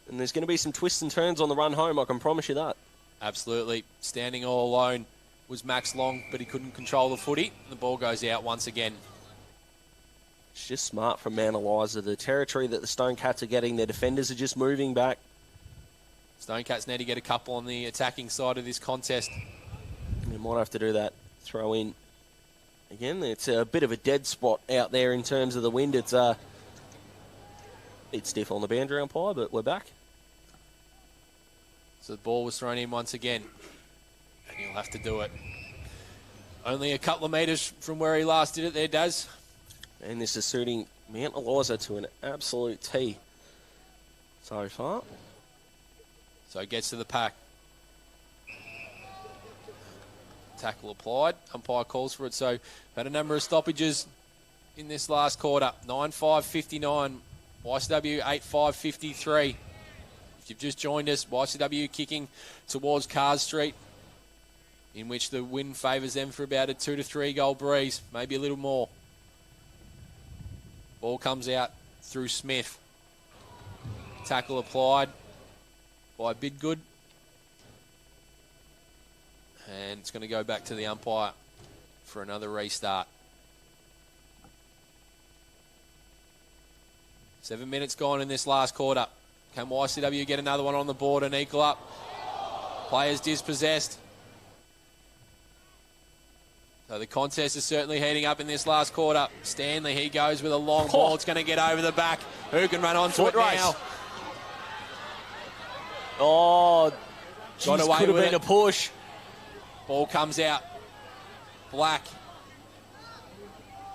and there's going to be some twists and turns on the run home, I can promise you that. Absolutely. Standing all alone was Max Long, but he couldn't control the footy. The ball goes out once again. It's just smart from Man Eliza. The territory that the Stonecats are getting, their defenders are just moving back. Stonecats need to get a couple on the attacking side of this contest. They might have to do that. Throw in. Again, it's a bit of a dead spot out there in terms of the wind. It's stiff on the boundary umpire, but we're back. So the ball was thrown in once again. And he'll have to do it. Only a couple of metres from where he last did it there, Daz. And this is suiting Mount Eliza to an absolute T so far. So it gets to the pack. Tackle applied. Umpire calls for it. So we've had a number of stoppages in this last quarter. 9-5-59. YCW 8-5-53. If you've just joined us, YCW kicking towards Cars Street, in which the wind favours them for about a 2 to 3 goal breeze, maybe a little more. Ball comes out through Smith. Tackle applied by Bidgood. And it's going to go back to the umpire for another restart. 7 minutes gone in this last quarter. Can YCW get another one on the board and equal up? Players dispossessed. So the contest is certainly heating up in this last quarter. Stanley, he goes with a long ball. It's going to get over the back. Who can run onto it now? Oh, got away could have with been it. a push. Ball comes out. Black.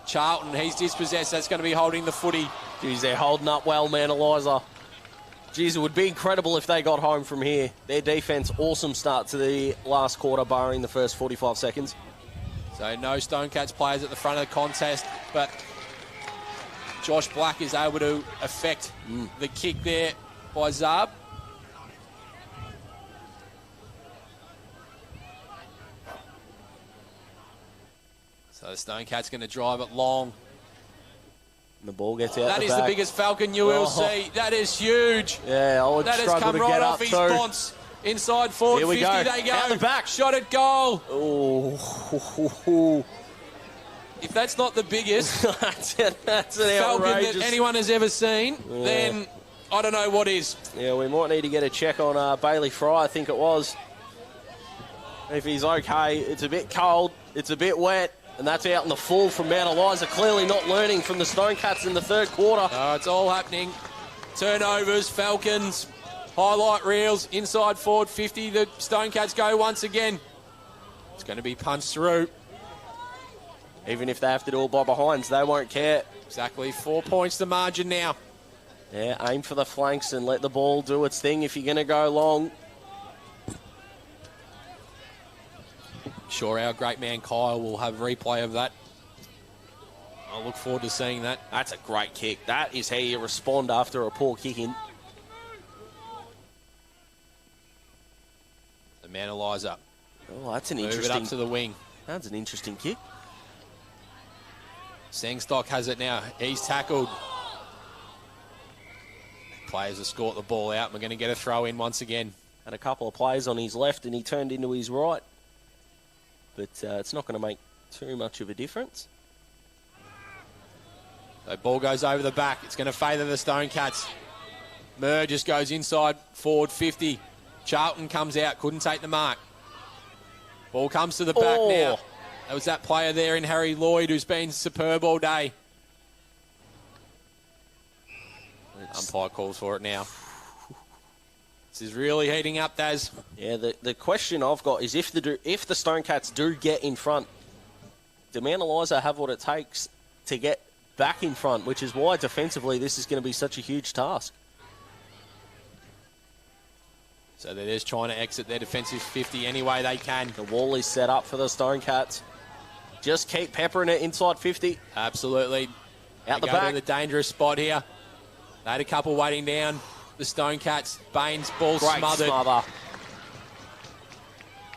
Charlton, he's dispossessed. That's going to be holding the footy. Geez, they're holding up well, Man Eliza. Geez, it would be incredible if they got home from here. Their defence, awesome start to the last quarter, barring the first 45 seconds. So no Stonecats players at the front of the contest, but Josh Black is able to affect the kick there by Zab. So the Stonecats going to drive it long. And the ball gets out That the is back. the biggest Falcon you will see. That is huge. Yeah, I would That has struggle come to right get off up his too. bonce. Inside forward, Here we 50 go. they go. Out the back. Shot at goal. Oh, If that's not the biggest that's an Falcon outrageous. that anyone has ever seen, then I don't know what is. Yeah, we might need to get a check on Bailey Fry, I think it was. If he's okay, it's a bit cold, it's a bit wet, and that's out in the full from Mount Eliza. Clearly not learning from the Stonecats in the third quarter. It's all happening. Turnovers, Falcons, highlight reels, inside forward 50. The Stonecats go once again. It's going to be punched through. Even if they have to do it by behinds, they won't care. Exactly 4 points the margin now. Yeah, aim for the flanks and let the ball do its thing if you're going to go long. Sure, our great man Kyle will have replay of that. I look forward to seeing that. That's a great kick. That is how you respond after a poor kick in. The man Eliza. Oh, that's an Move interesting. it up to the wing. That's an interesting kick. Sangstock has it now. He's tackled. Players escort the ball out. We're going to get a throw in once again. Had a couple of plays on his left and he turned into his right. But it's not going to make too much of a difference. So ball goes over the back. It's going to favour the Stonecats. Murr just goes inside forward 50. Charlton comes out. Couldn't take the mark. Ball comes to the back now. There was that player there in Harry Lloyd who's been superb all day. Umpire calls for it now. This is really heating up, Daz. Yeah, the question I've got is if the Stonecats do get in front, do Mount Eliza have what it takes to get back in front, which is why defensively this is going to be such a huge task. So they're just trying to exit their defensive 50 any way they can. The wall is set up for the Stonecats. Just keep peppering it inside 50. Absolutely. Out They the go back. to the dangerous spot here. They had a couple waiting down. The Stonecats. Baines, ball Great smothered. smother.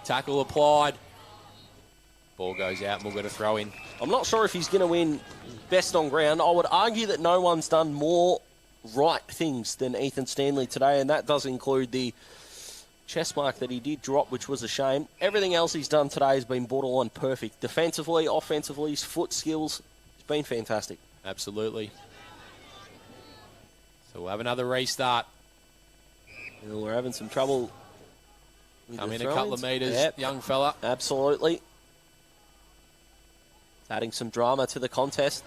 Tackle applied. Ball goes out and we'll get a throw in. I'm not sure if he's going to win best on ground. I would argue that no one's done more right things than Ethan Stanley today, and that does include the chest mark that he did drop, which was a shame. Everything else he's done today has been borderline perfect. Defensively, offensively, his foot skills, it's been fantastic. Absolutely. So we'll have another restart. You know, we're having some trouble with Come the in a couple of throw-ins. metres, Yep, young fella. absolutely. Adding some drama to the contest.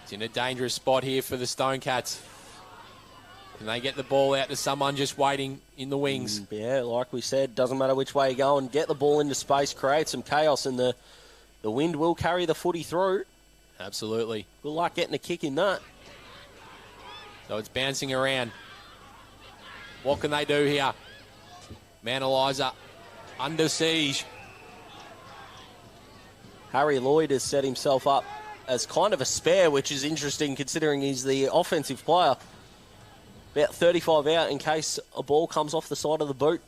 It's in a dangerous spot here for the Stonecats. Can they get the ball out to someone just waiting in the wings? Yeah, like we said, doesn't matter which way you go, and get the ball into space, create some chaos, and the wind will carry the footy through. Absolutely. Good luck getting a kick in that. So it's bouncing around. What can they do here? Mount Eliza under siege. Harry Lloyd has set himself up as kind of a spare, which is interesting considering he's the offensive player. About 35 out in case a ball comes off the side of the boot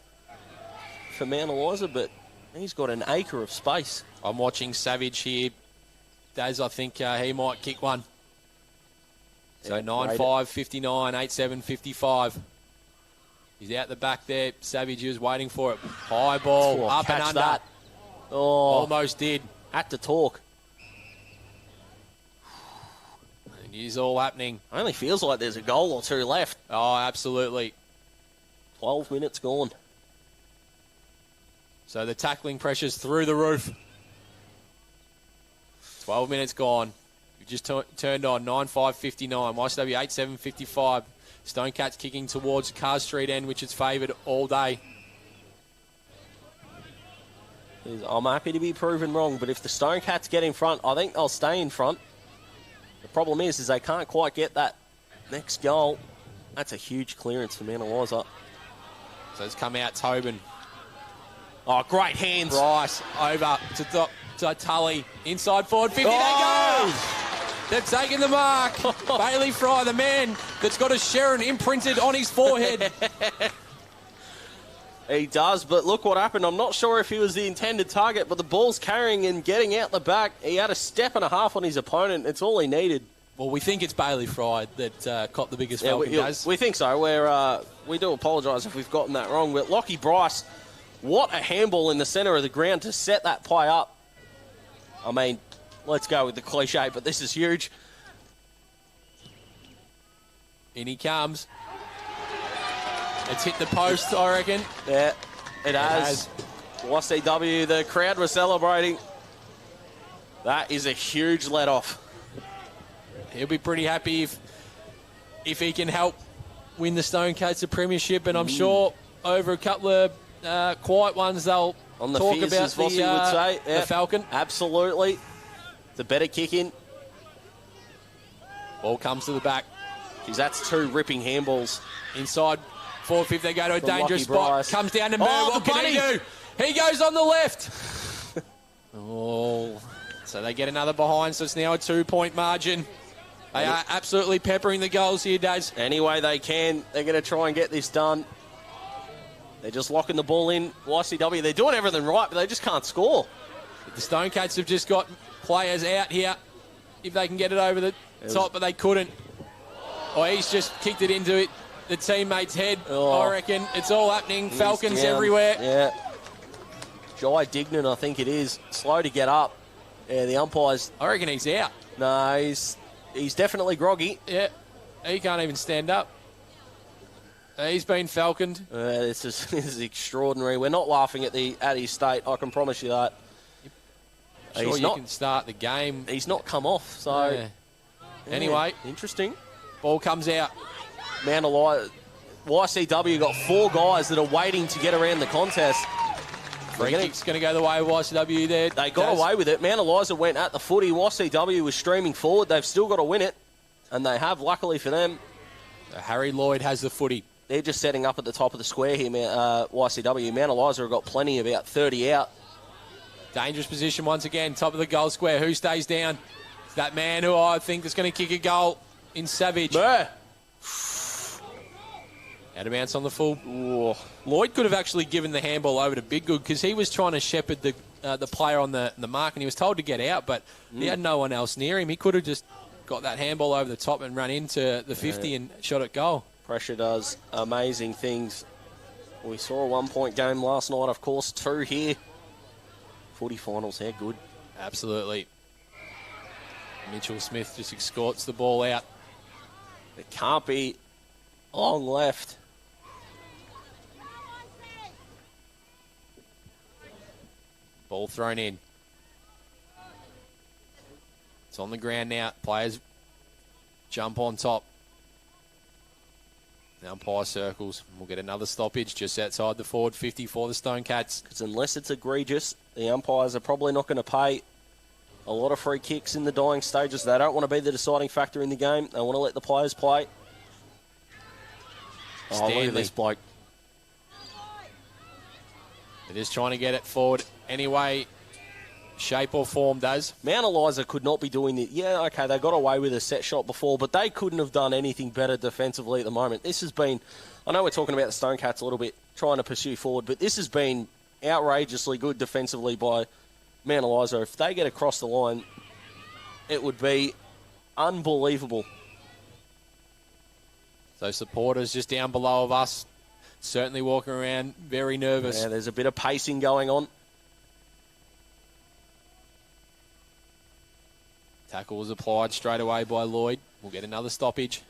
for Mount Eliza, but he's got an acre of space. I'm watching Savage here. Daz, I think he might kick one. So Yeah, 9-5, 59, 8-7, 55. He's out the back there. Savage is waiting for it. High ball, Oh, up and catch under. that. Oh, Almost did. had to talk. And it is all happening. Only feels like there's a goal or two left. Oh, absolutely. 12 minutes gone. So the tackling pressure's through the roof. 12 minutes gone. We've just turned on 9-5, 59. YCW 8-7, 55. Stonecats kicking towards Carr Street end, which is favoured all day. I'm happy to be proven wrong, but if the Stonecats get in front, I think they'll stay in front. The problem is they can't quite get that next goal. That's a huge clearance for Mount Eliza. So it's come out Tobin. Oh, great hands. Bryce over to Tully. Inside forward 50. They go! They've taken the mark. Bailey Fry, the man that's got a Sharon imprinted on his forehead. He does, but look what happened. I'm not sure if he was the intended target, but the ball's carrying and getting out the back. He had a step and a half on his opponent. It's all he needed. Well, we think it's Bailey Fry that copped the biggest Falcon does. We think so. We do apologise if we've gotten that wrong. But Lockie Bryce, what a handball in the centre of the ground to set that play up. I mean, let's go with the cliche, but this is huge. In he comes. It's hit the post, I reckon. Yeah, it has. YCW, the crowd was celebrating. That is a huge let-off. He'll be pretty happy if he can help win the Stonecats the premiership, and I'm sure over a couple of quiet ones they'll on the talk fierce, about as Vossi would say. Yeah, the Falcon. Absolutely. The better kick in. Ball comes to the back. Geez, that's 2 ripping handballs. Inside 4-5, they go to a dangerous spot. Bryce. Comes down to Murr. What can he do? He goes on the left. So they get another behind, so it's now a 2-point margin. They are absolutely peppering the goals here, Daz. Any way they can, they're going to try and get this done. They're just locking the ball in. YCW, they're doing everything right, but they just can't score. The Stonecats have just got players out here if they can get it over the top, but they couldn't. Oh, he's just kicked it into the teammate's head, I reckon. It's all happening. Falcons everywhere. Yeah. Jai Dignan, I think it is. Slow to get up. Yeah, the umpires... I reckon he's out. No, he's definitely groggy. Yeah. He can't even stand up. He's been falconed. This is extraordinary. We're not laughing at his state, I can promise you that. Sure, you can start the game. He's not come off, so... Yeah. Anyway. Interesting. Ball comes out. Mount Eliza, YCW got 4 guys that are waiting to get around the contest. Free kick's going to go the way of YCW there. They got away with it. Mount Eliza went at the footy. YCW was streaming forward. They've still got to win it, and they have, luckily for them. Harry Lloyd has the footy. They're just setting up at the top of the square here, YCW. Mount Eliza have got plenty, about 30 out. Dangerous position once again, top of the goal square. Who stays down? It's that man who I think is going to kick a goal in Savage. Burr. Out of bounds on the full. Ooh. Lloyd could have actually given the handball over to Biggood because he was trying to shepherd the player on the mark, and he was told to get out, but he had no one else near him. He could have just got that handball over the top and run into the 50 and shot at goal. Pressure does amazing things. We saw a 1-point game last night, of course. 2 here. Footy finals, how good. Absolutely. Mitchell Smith just escorts the ball out. It can't be long left. Ball thrown in. It's on the ground now. Players jump on top. The umpire circles. We'll get another stoppage just outside the forward 50 for the Stonecats. Because unless it's egregious, the umpires are probably not going to pay a lot of free kicks in the dying stages. They don't want to be the deciding factor in the game. They want to let the players play. Oh, look at this bloke. They're just trying to get it forward anyway, shape or form does. Mount Eliza could not be doing it. Yeah, okay, they got away with a set shot before, but they couldn't have done anything better defensively at the moment. This has been, I know we're talking about the Stonecats a little bit, trying to pursue forward, but this has been outrageously good defensively by Mount Eliza. If they get across the line, it would be unbelievable. So supporters just down below of us, certainly walking around very nervous. Yeah, there's a bit of pacing going on. Tackle was applied straight away by Lloyd. We'll get another stoppage.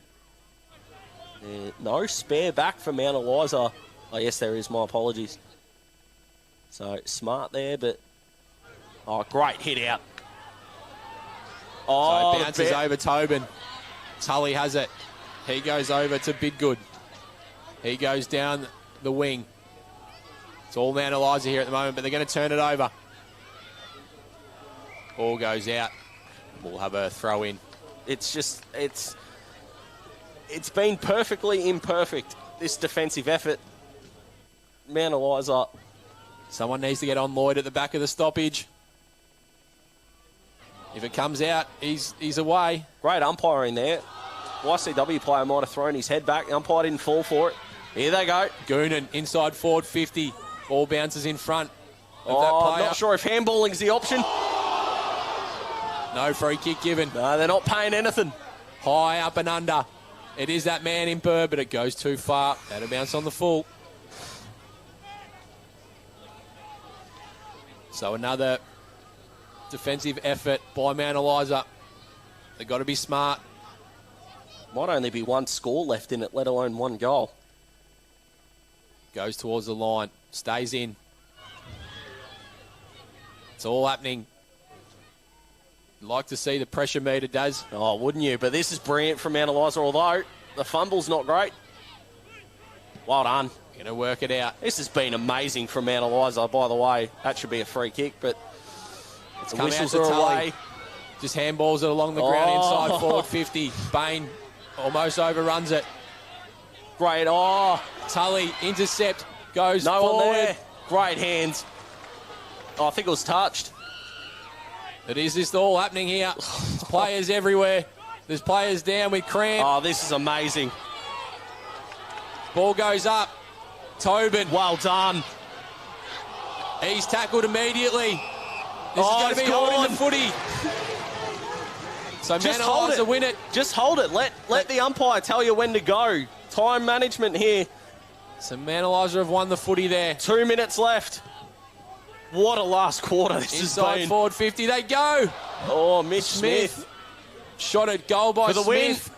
No spare back for Mount Eliza. Oh, yes, there is. My apologies. So, smart there, but... Oh, great hit out. Oh, so it bounces over Tobin. Tully has it. He goes over to Bidgood. He goes down the wing. It's all Mount Eliza here at the moment, but they're going to turn it over. Ball goes out. We'll have a throw in. It's just, It's been perfectly imperfect, this defensive effort. Mount Eliza. Someone needs to get on Lloyd at the back of the stoppage. If it comes out, he's away. Great umpiring there. YCW player might have thrown his head back. The umpire didn't fall for it. Here they go. Goonan inside forward 50. Ball bounces in front of that I'm player. not sure if handballing is the option. No free kick given. No, they're not paying anything. High up and under. It is that man in Burr, but it goes too far. That'll bounce on the full. So another defensive effort by Mount Eliza. They've got to be smart. Might only be one score left in it, let alone one goal. Goes towards the line. Stays in. It's all happening. You'd like to see the pressure meter, Daz. Oh, wouldn't you? But this is brilliant from Mount Eliza, although the fumble's not great. Well done. Going to work it out. This has been amazing from Mount Eliza, by the way. That should be a free kick, but the whistles are away. Just handballs it along the ground inside forward 50. Bain almost overruns it. Great. Tully, intercept, goes no forward. one there. Great hands. I think it was touched. It is just all happening here. There's players everywhere. There's players down with cramp. Oh, this is amazing. Ball goes up. Tobin. Well done. He's tackled immediately. This is going to be gone. holding the footy. So Just Mount hold Eliza it. win it. Just hold it. Let the umpire tell you when to go. Time management here. So Mount Eliza have won the footy there. 2 minutes left. What a last quarter this has Inside been. forward 50 they go. Oh, Mitch Smith. Shot at goal by For the Smith. win.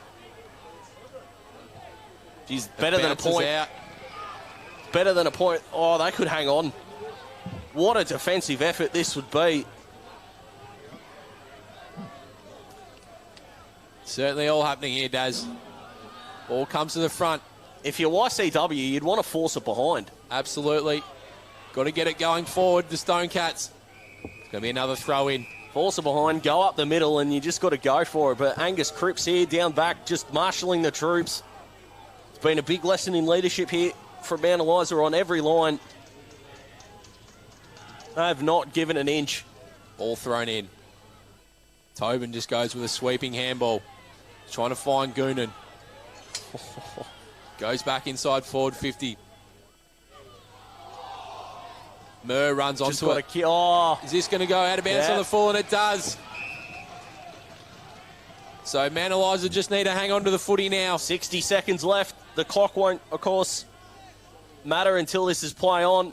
Geez, better than a point. Out. Better than a point. Oh, they could hang on. What a defensive effort this would be. Certainly all happening here, Daz. Ball comes to the front. If you're YCW, you'd want to force it behind. Absolutely. Got to get it going forward, the Stone Cats. It's going to be another throw in. Force it behind, go up the middle, and you just got to go for it. But Angus Cripps here, down back, just marshalling the troops. It's been a big lesson in leadership here from Mount Eliza on every line. They have not given an inch. Ball thrown in. Tobin just goes with a sweeping handball. Trying to find Goonan. Goes back inside forward 50. Murr runs onto it. Is this going to go out of bounds on the full? And it does. So Mount Eliza just need to hang on to the footy now. 60 seconds left. The clock won't, of course, matter until this is play on.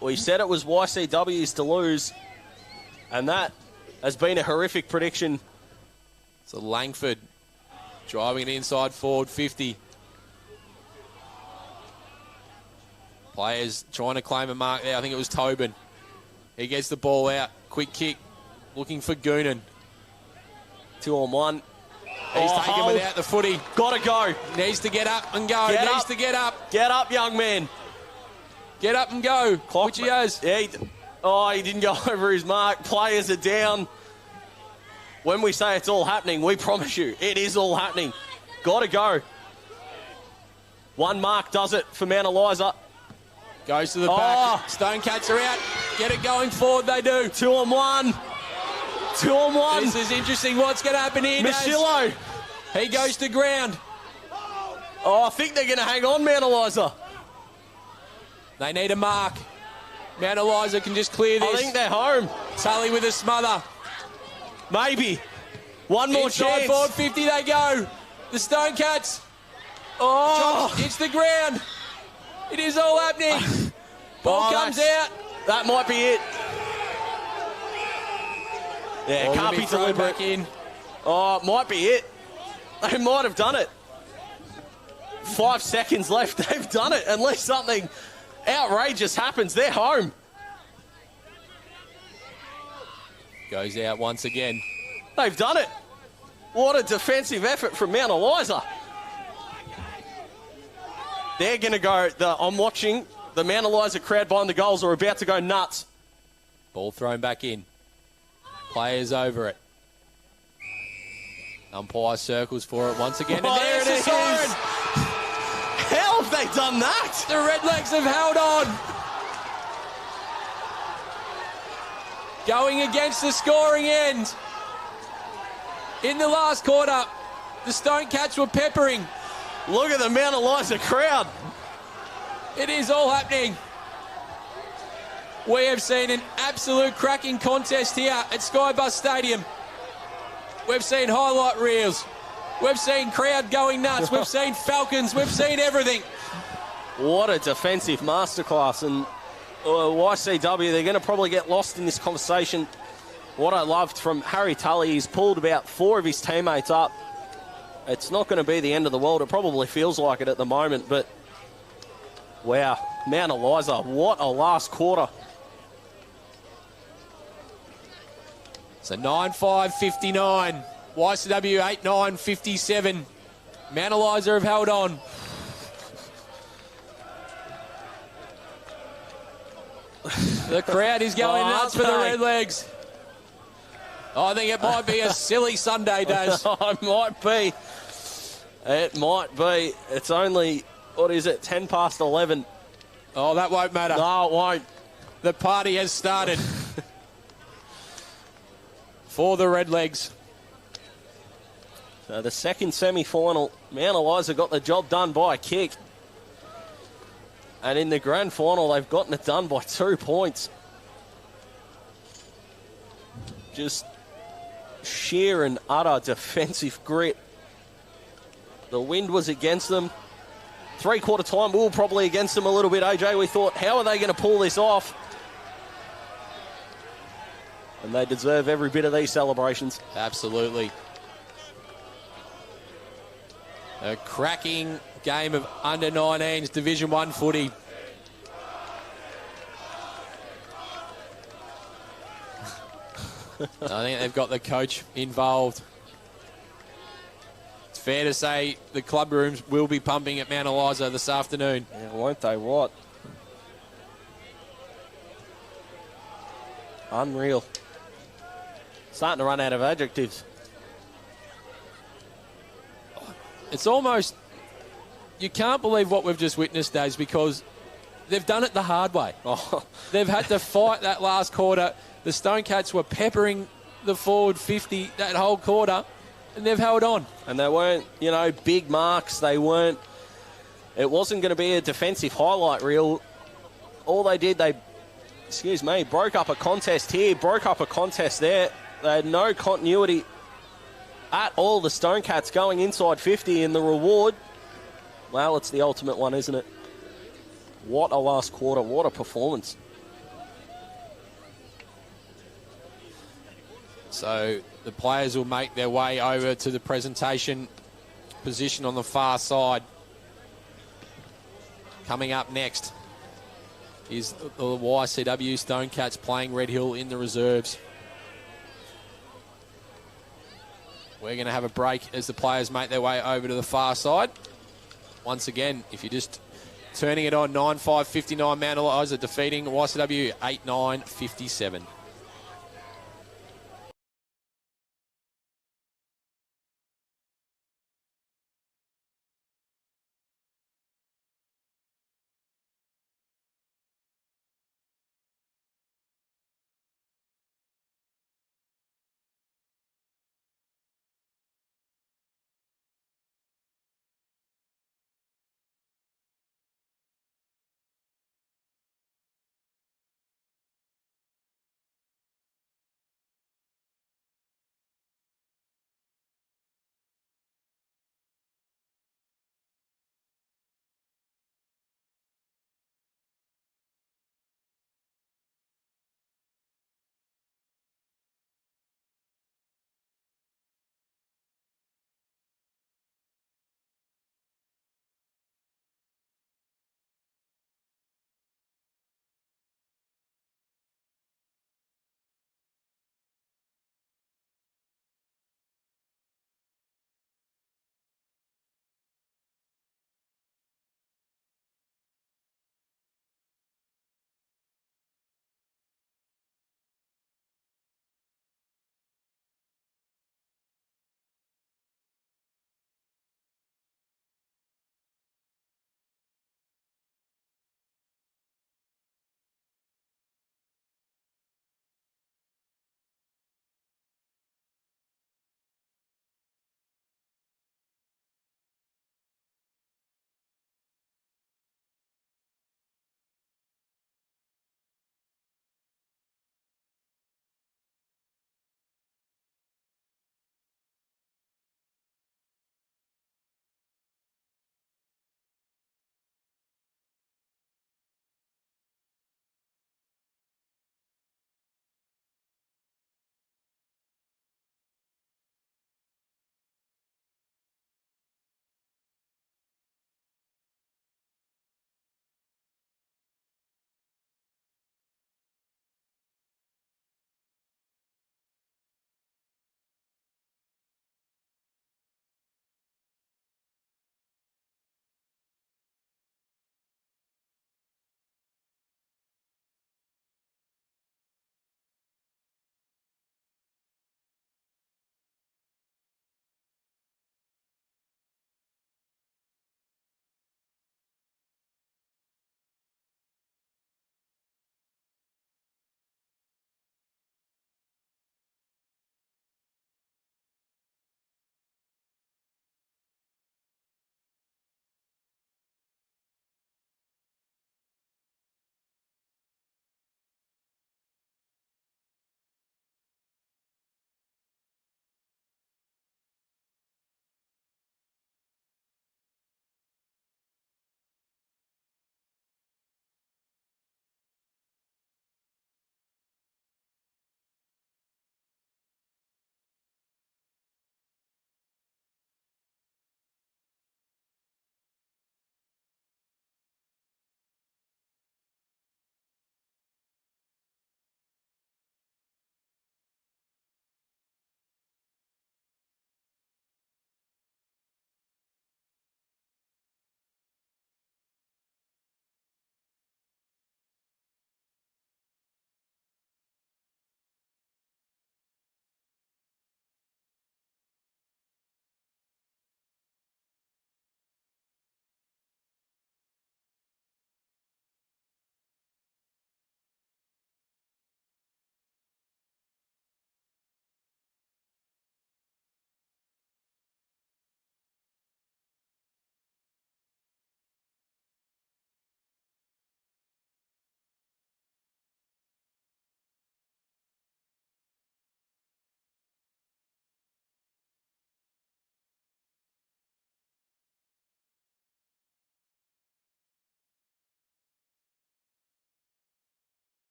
We said it was YCW's to lose, and that has been a horrific prediction. So Langford driving it inside forward 50. Players trying to claim a mark there. I think it was Tobin. He gets the ball out. Quick kick. Looking for Goonan. 2-on-1. He's taken without the footy. Gotta go. Needs to get up and go. Needs to get up. Get up, young man. Get up and go. Which he has. Yeah, he didn't go over his mark. Players are down. When we say it's all happening, we promise you, it is all happening. Gotta go. One mark does it for Mount Eliza. Goes to the back. Stone Cats are out. Get it going forward, they do. 2-on-1. 2-on-1. This is interesting. What's going to happen here, Michillo. He goes to ground. Oh, I think they're going to hang on, Mount Eliza. They need a mark. Mount Eliza can just clear this. I think they're home. Tully with a smother. Maybe. One more Inside chance. forward 50 they go. The Stone Cats. It's the ground. It is all happening. Ball comes out. That might be it. Yeah, can't be thrown deliberate. back in. Oh, it might be it. They might have done it. 5 seconds left. They've done it. Unless something outrageous happens, they're home. Goes out once again. They've done it. What a defensive effort from Mount Eliza. They're going to go, I'm watching, the Mount Eliza crowd behind the goals are about to go nuts. Ball thrown back in. Players over it. Umpire circles for it once again, and Oh, there it there's is. the siren. How have they done that? The Redlegs have held on. Going against the scoring end. In the last quarter, the Stonecats were peppering. Look at the Mount Eliza crowd. It is all happening. We have seen an absolute cracking contest here at Skybus Stadium. We've seen highlight reels. We've seen crowd going nuts. We've seen Falcons. We've seen everything. What a defensive masterclass. And YCW, they're going to probably get lost in this conversation. What I loved from Harry Tully, he's pulled about 4 of his teammates up. It's not going to be the end of the world. It probably feels like it at the moment, but wow, Mount Eliza, what a last quarter. So 9-5-59. YCW 8-9-57. Mount Eliza have held on. The crowd is going nuts for the Redlegs. I think it might be a silly Sunday, Daz. It might be. It might be. It's only, 10 past 11. Oh, that won't matter. No, it won't. The party has started. For the Redlegs. So the second semi-final, Mount Eliza got the job done by a kick. And in the grand final, they've gotten it done by 2 points. Just sheer and utter defensive grit. The wind was against them. 3/4 time, we were probably against them a little bit, AJ. We thought, how are they going to pull this off? And they deserve every bit of these celebrations. Absolutely. A cracking game of under-19s Division 1 footy. I think they've got the coach involved. It's fair to say the club rooms will be pumping at Mount Eliza this afternoon. Yeah, won't they? What? Unreal. Starting to run out of adjectives. It's almost, you can't believe what we've just witnessed, Dave, because they've done it the hard way. Oh. They've had to fight that last quarter. The Stonecats were peppering the forward 50 that whole quarter, and they've held on. And they weren't, big marks. They weren't, it wasn't going to be a defensive highlight reel. All they did, broke up a contest here, broke up a contest there. They had no continuity at all. The Stonecats going inside 50, and the reward, well, it's the ultimate one, isn't it? What a last quarter. What a performance. So the players will make their way over to the presentation position on the far side. Coming up next is the YCW Stonecats playing Red Hill in the reserves. We're going to have a break as the players make their way over to the far side. Once again, if you're just turning it on, 9-5-59 Mount Eliza defeating YCW 8-9-57.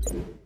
Bye.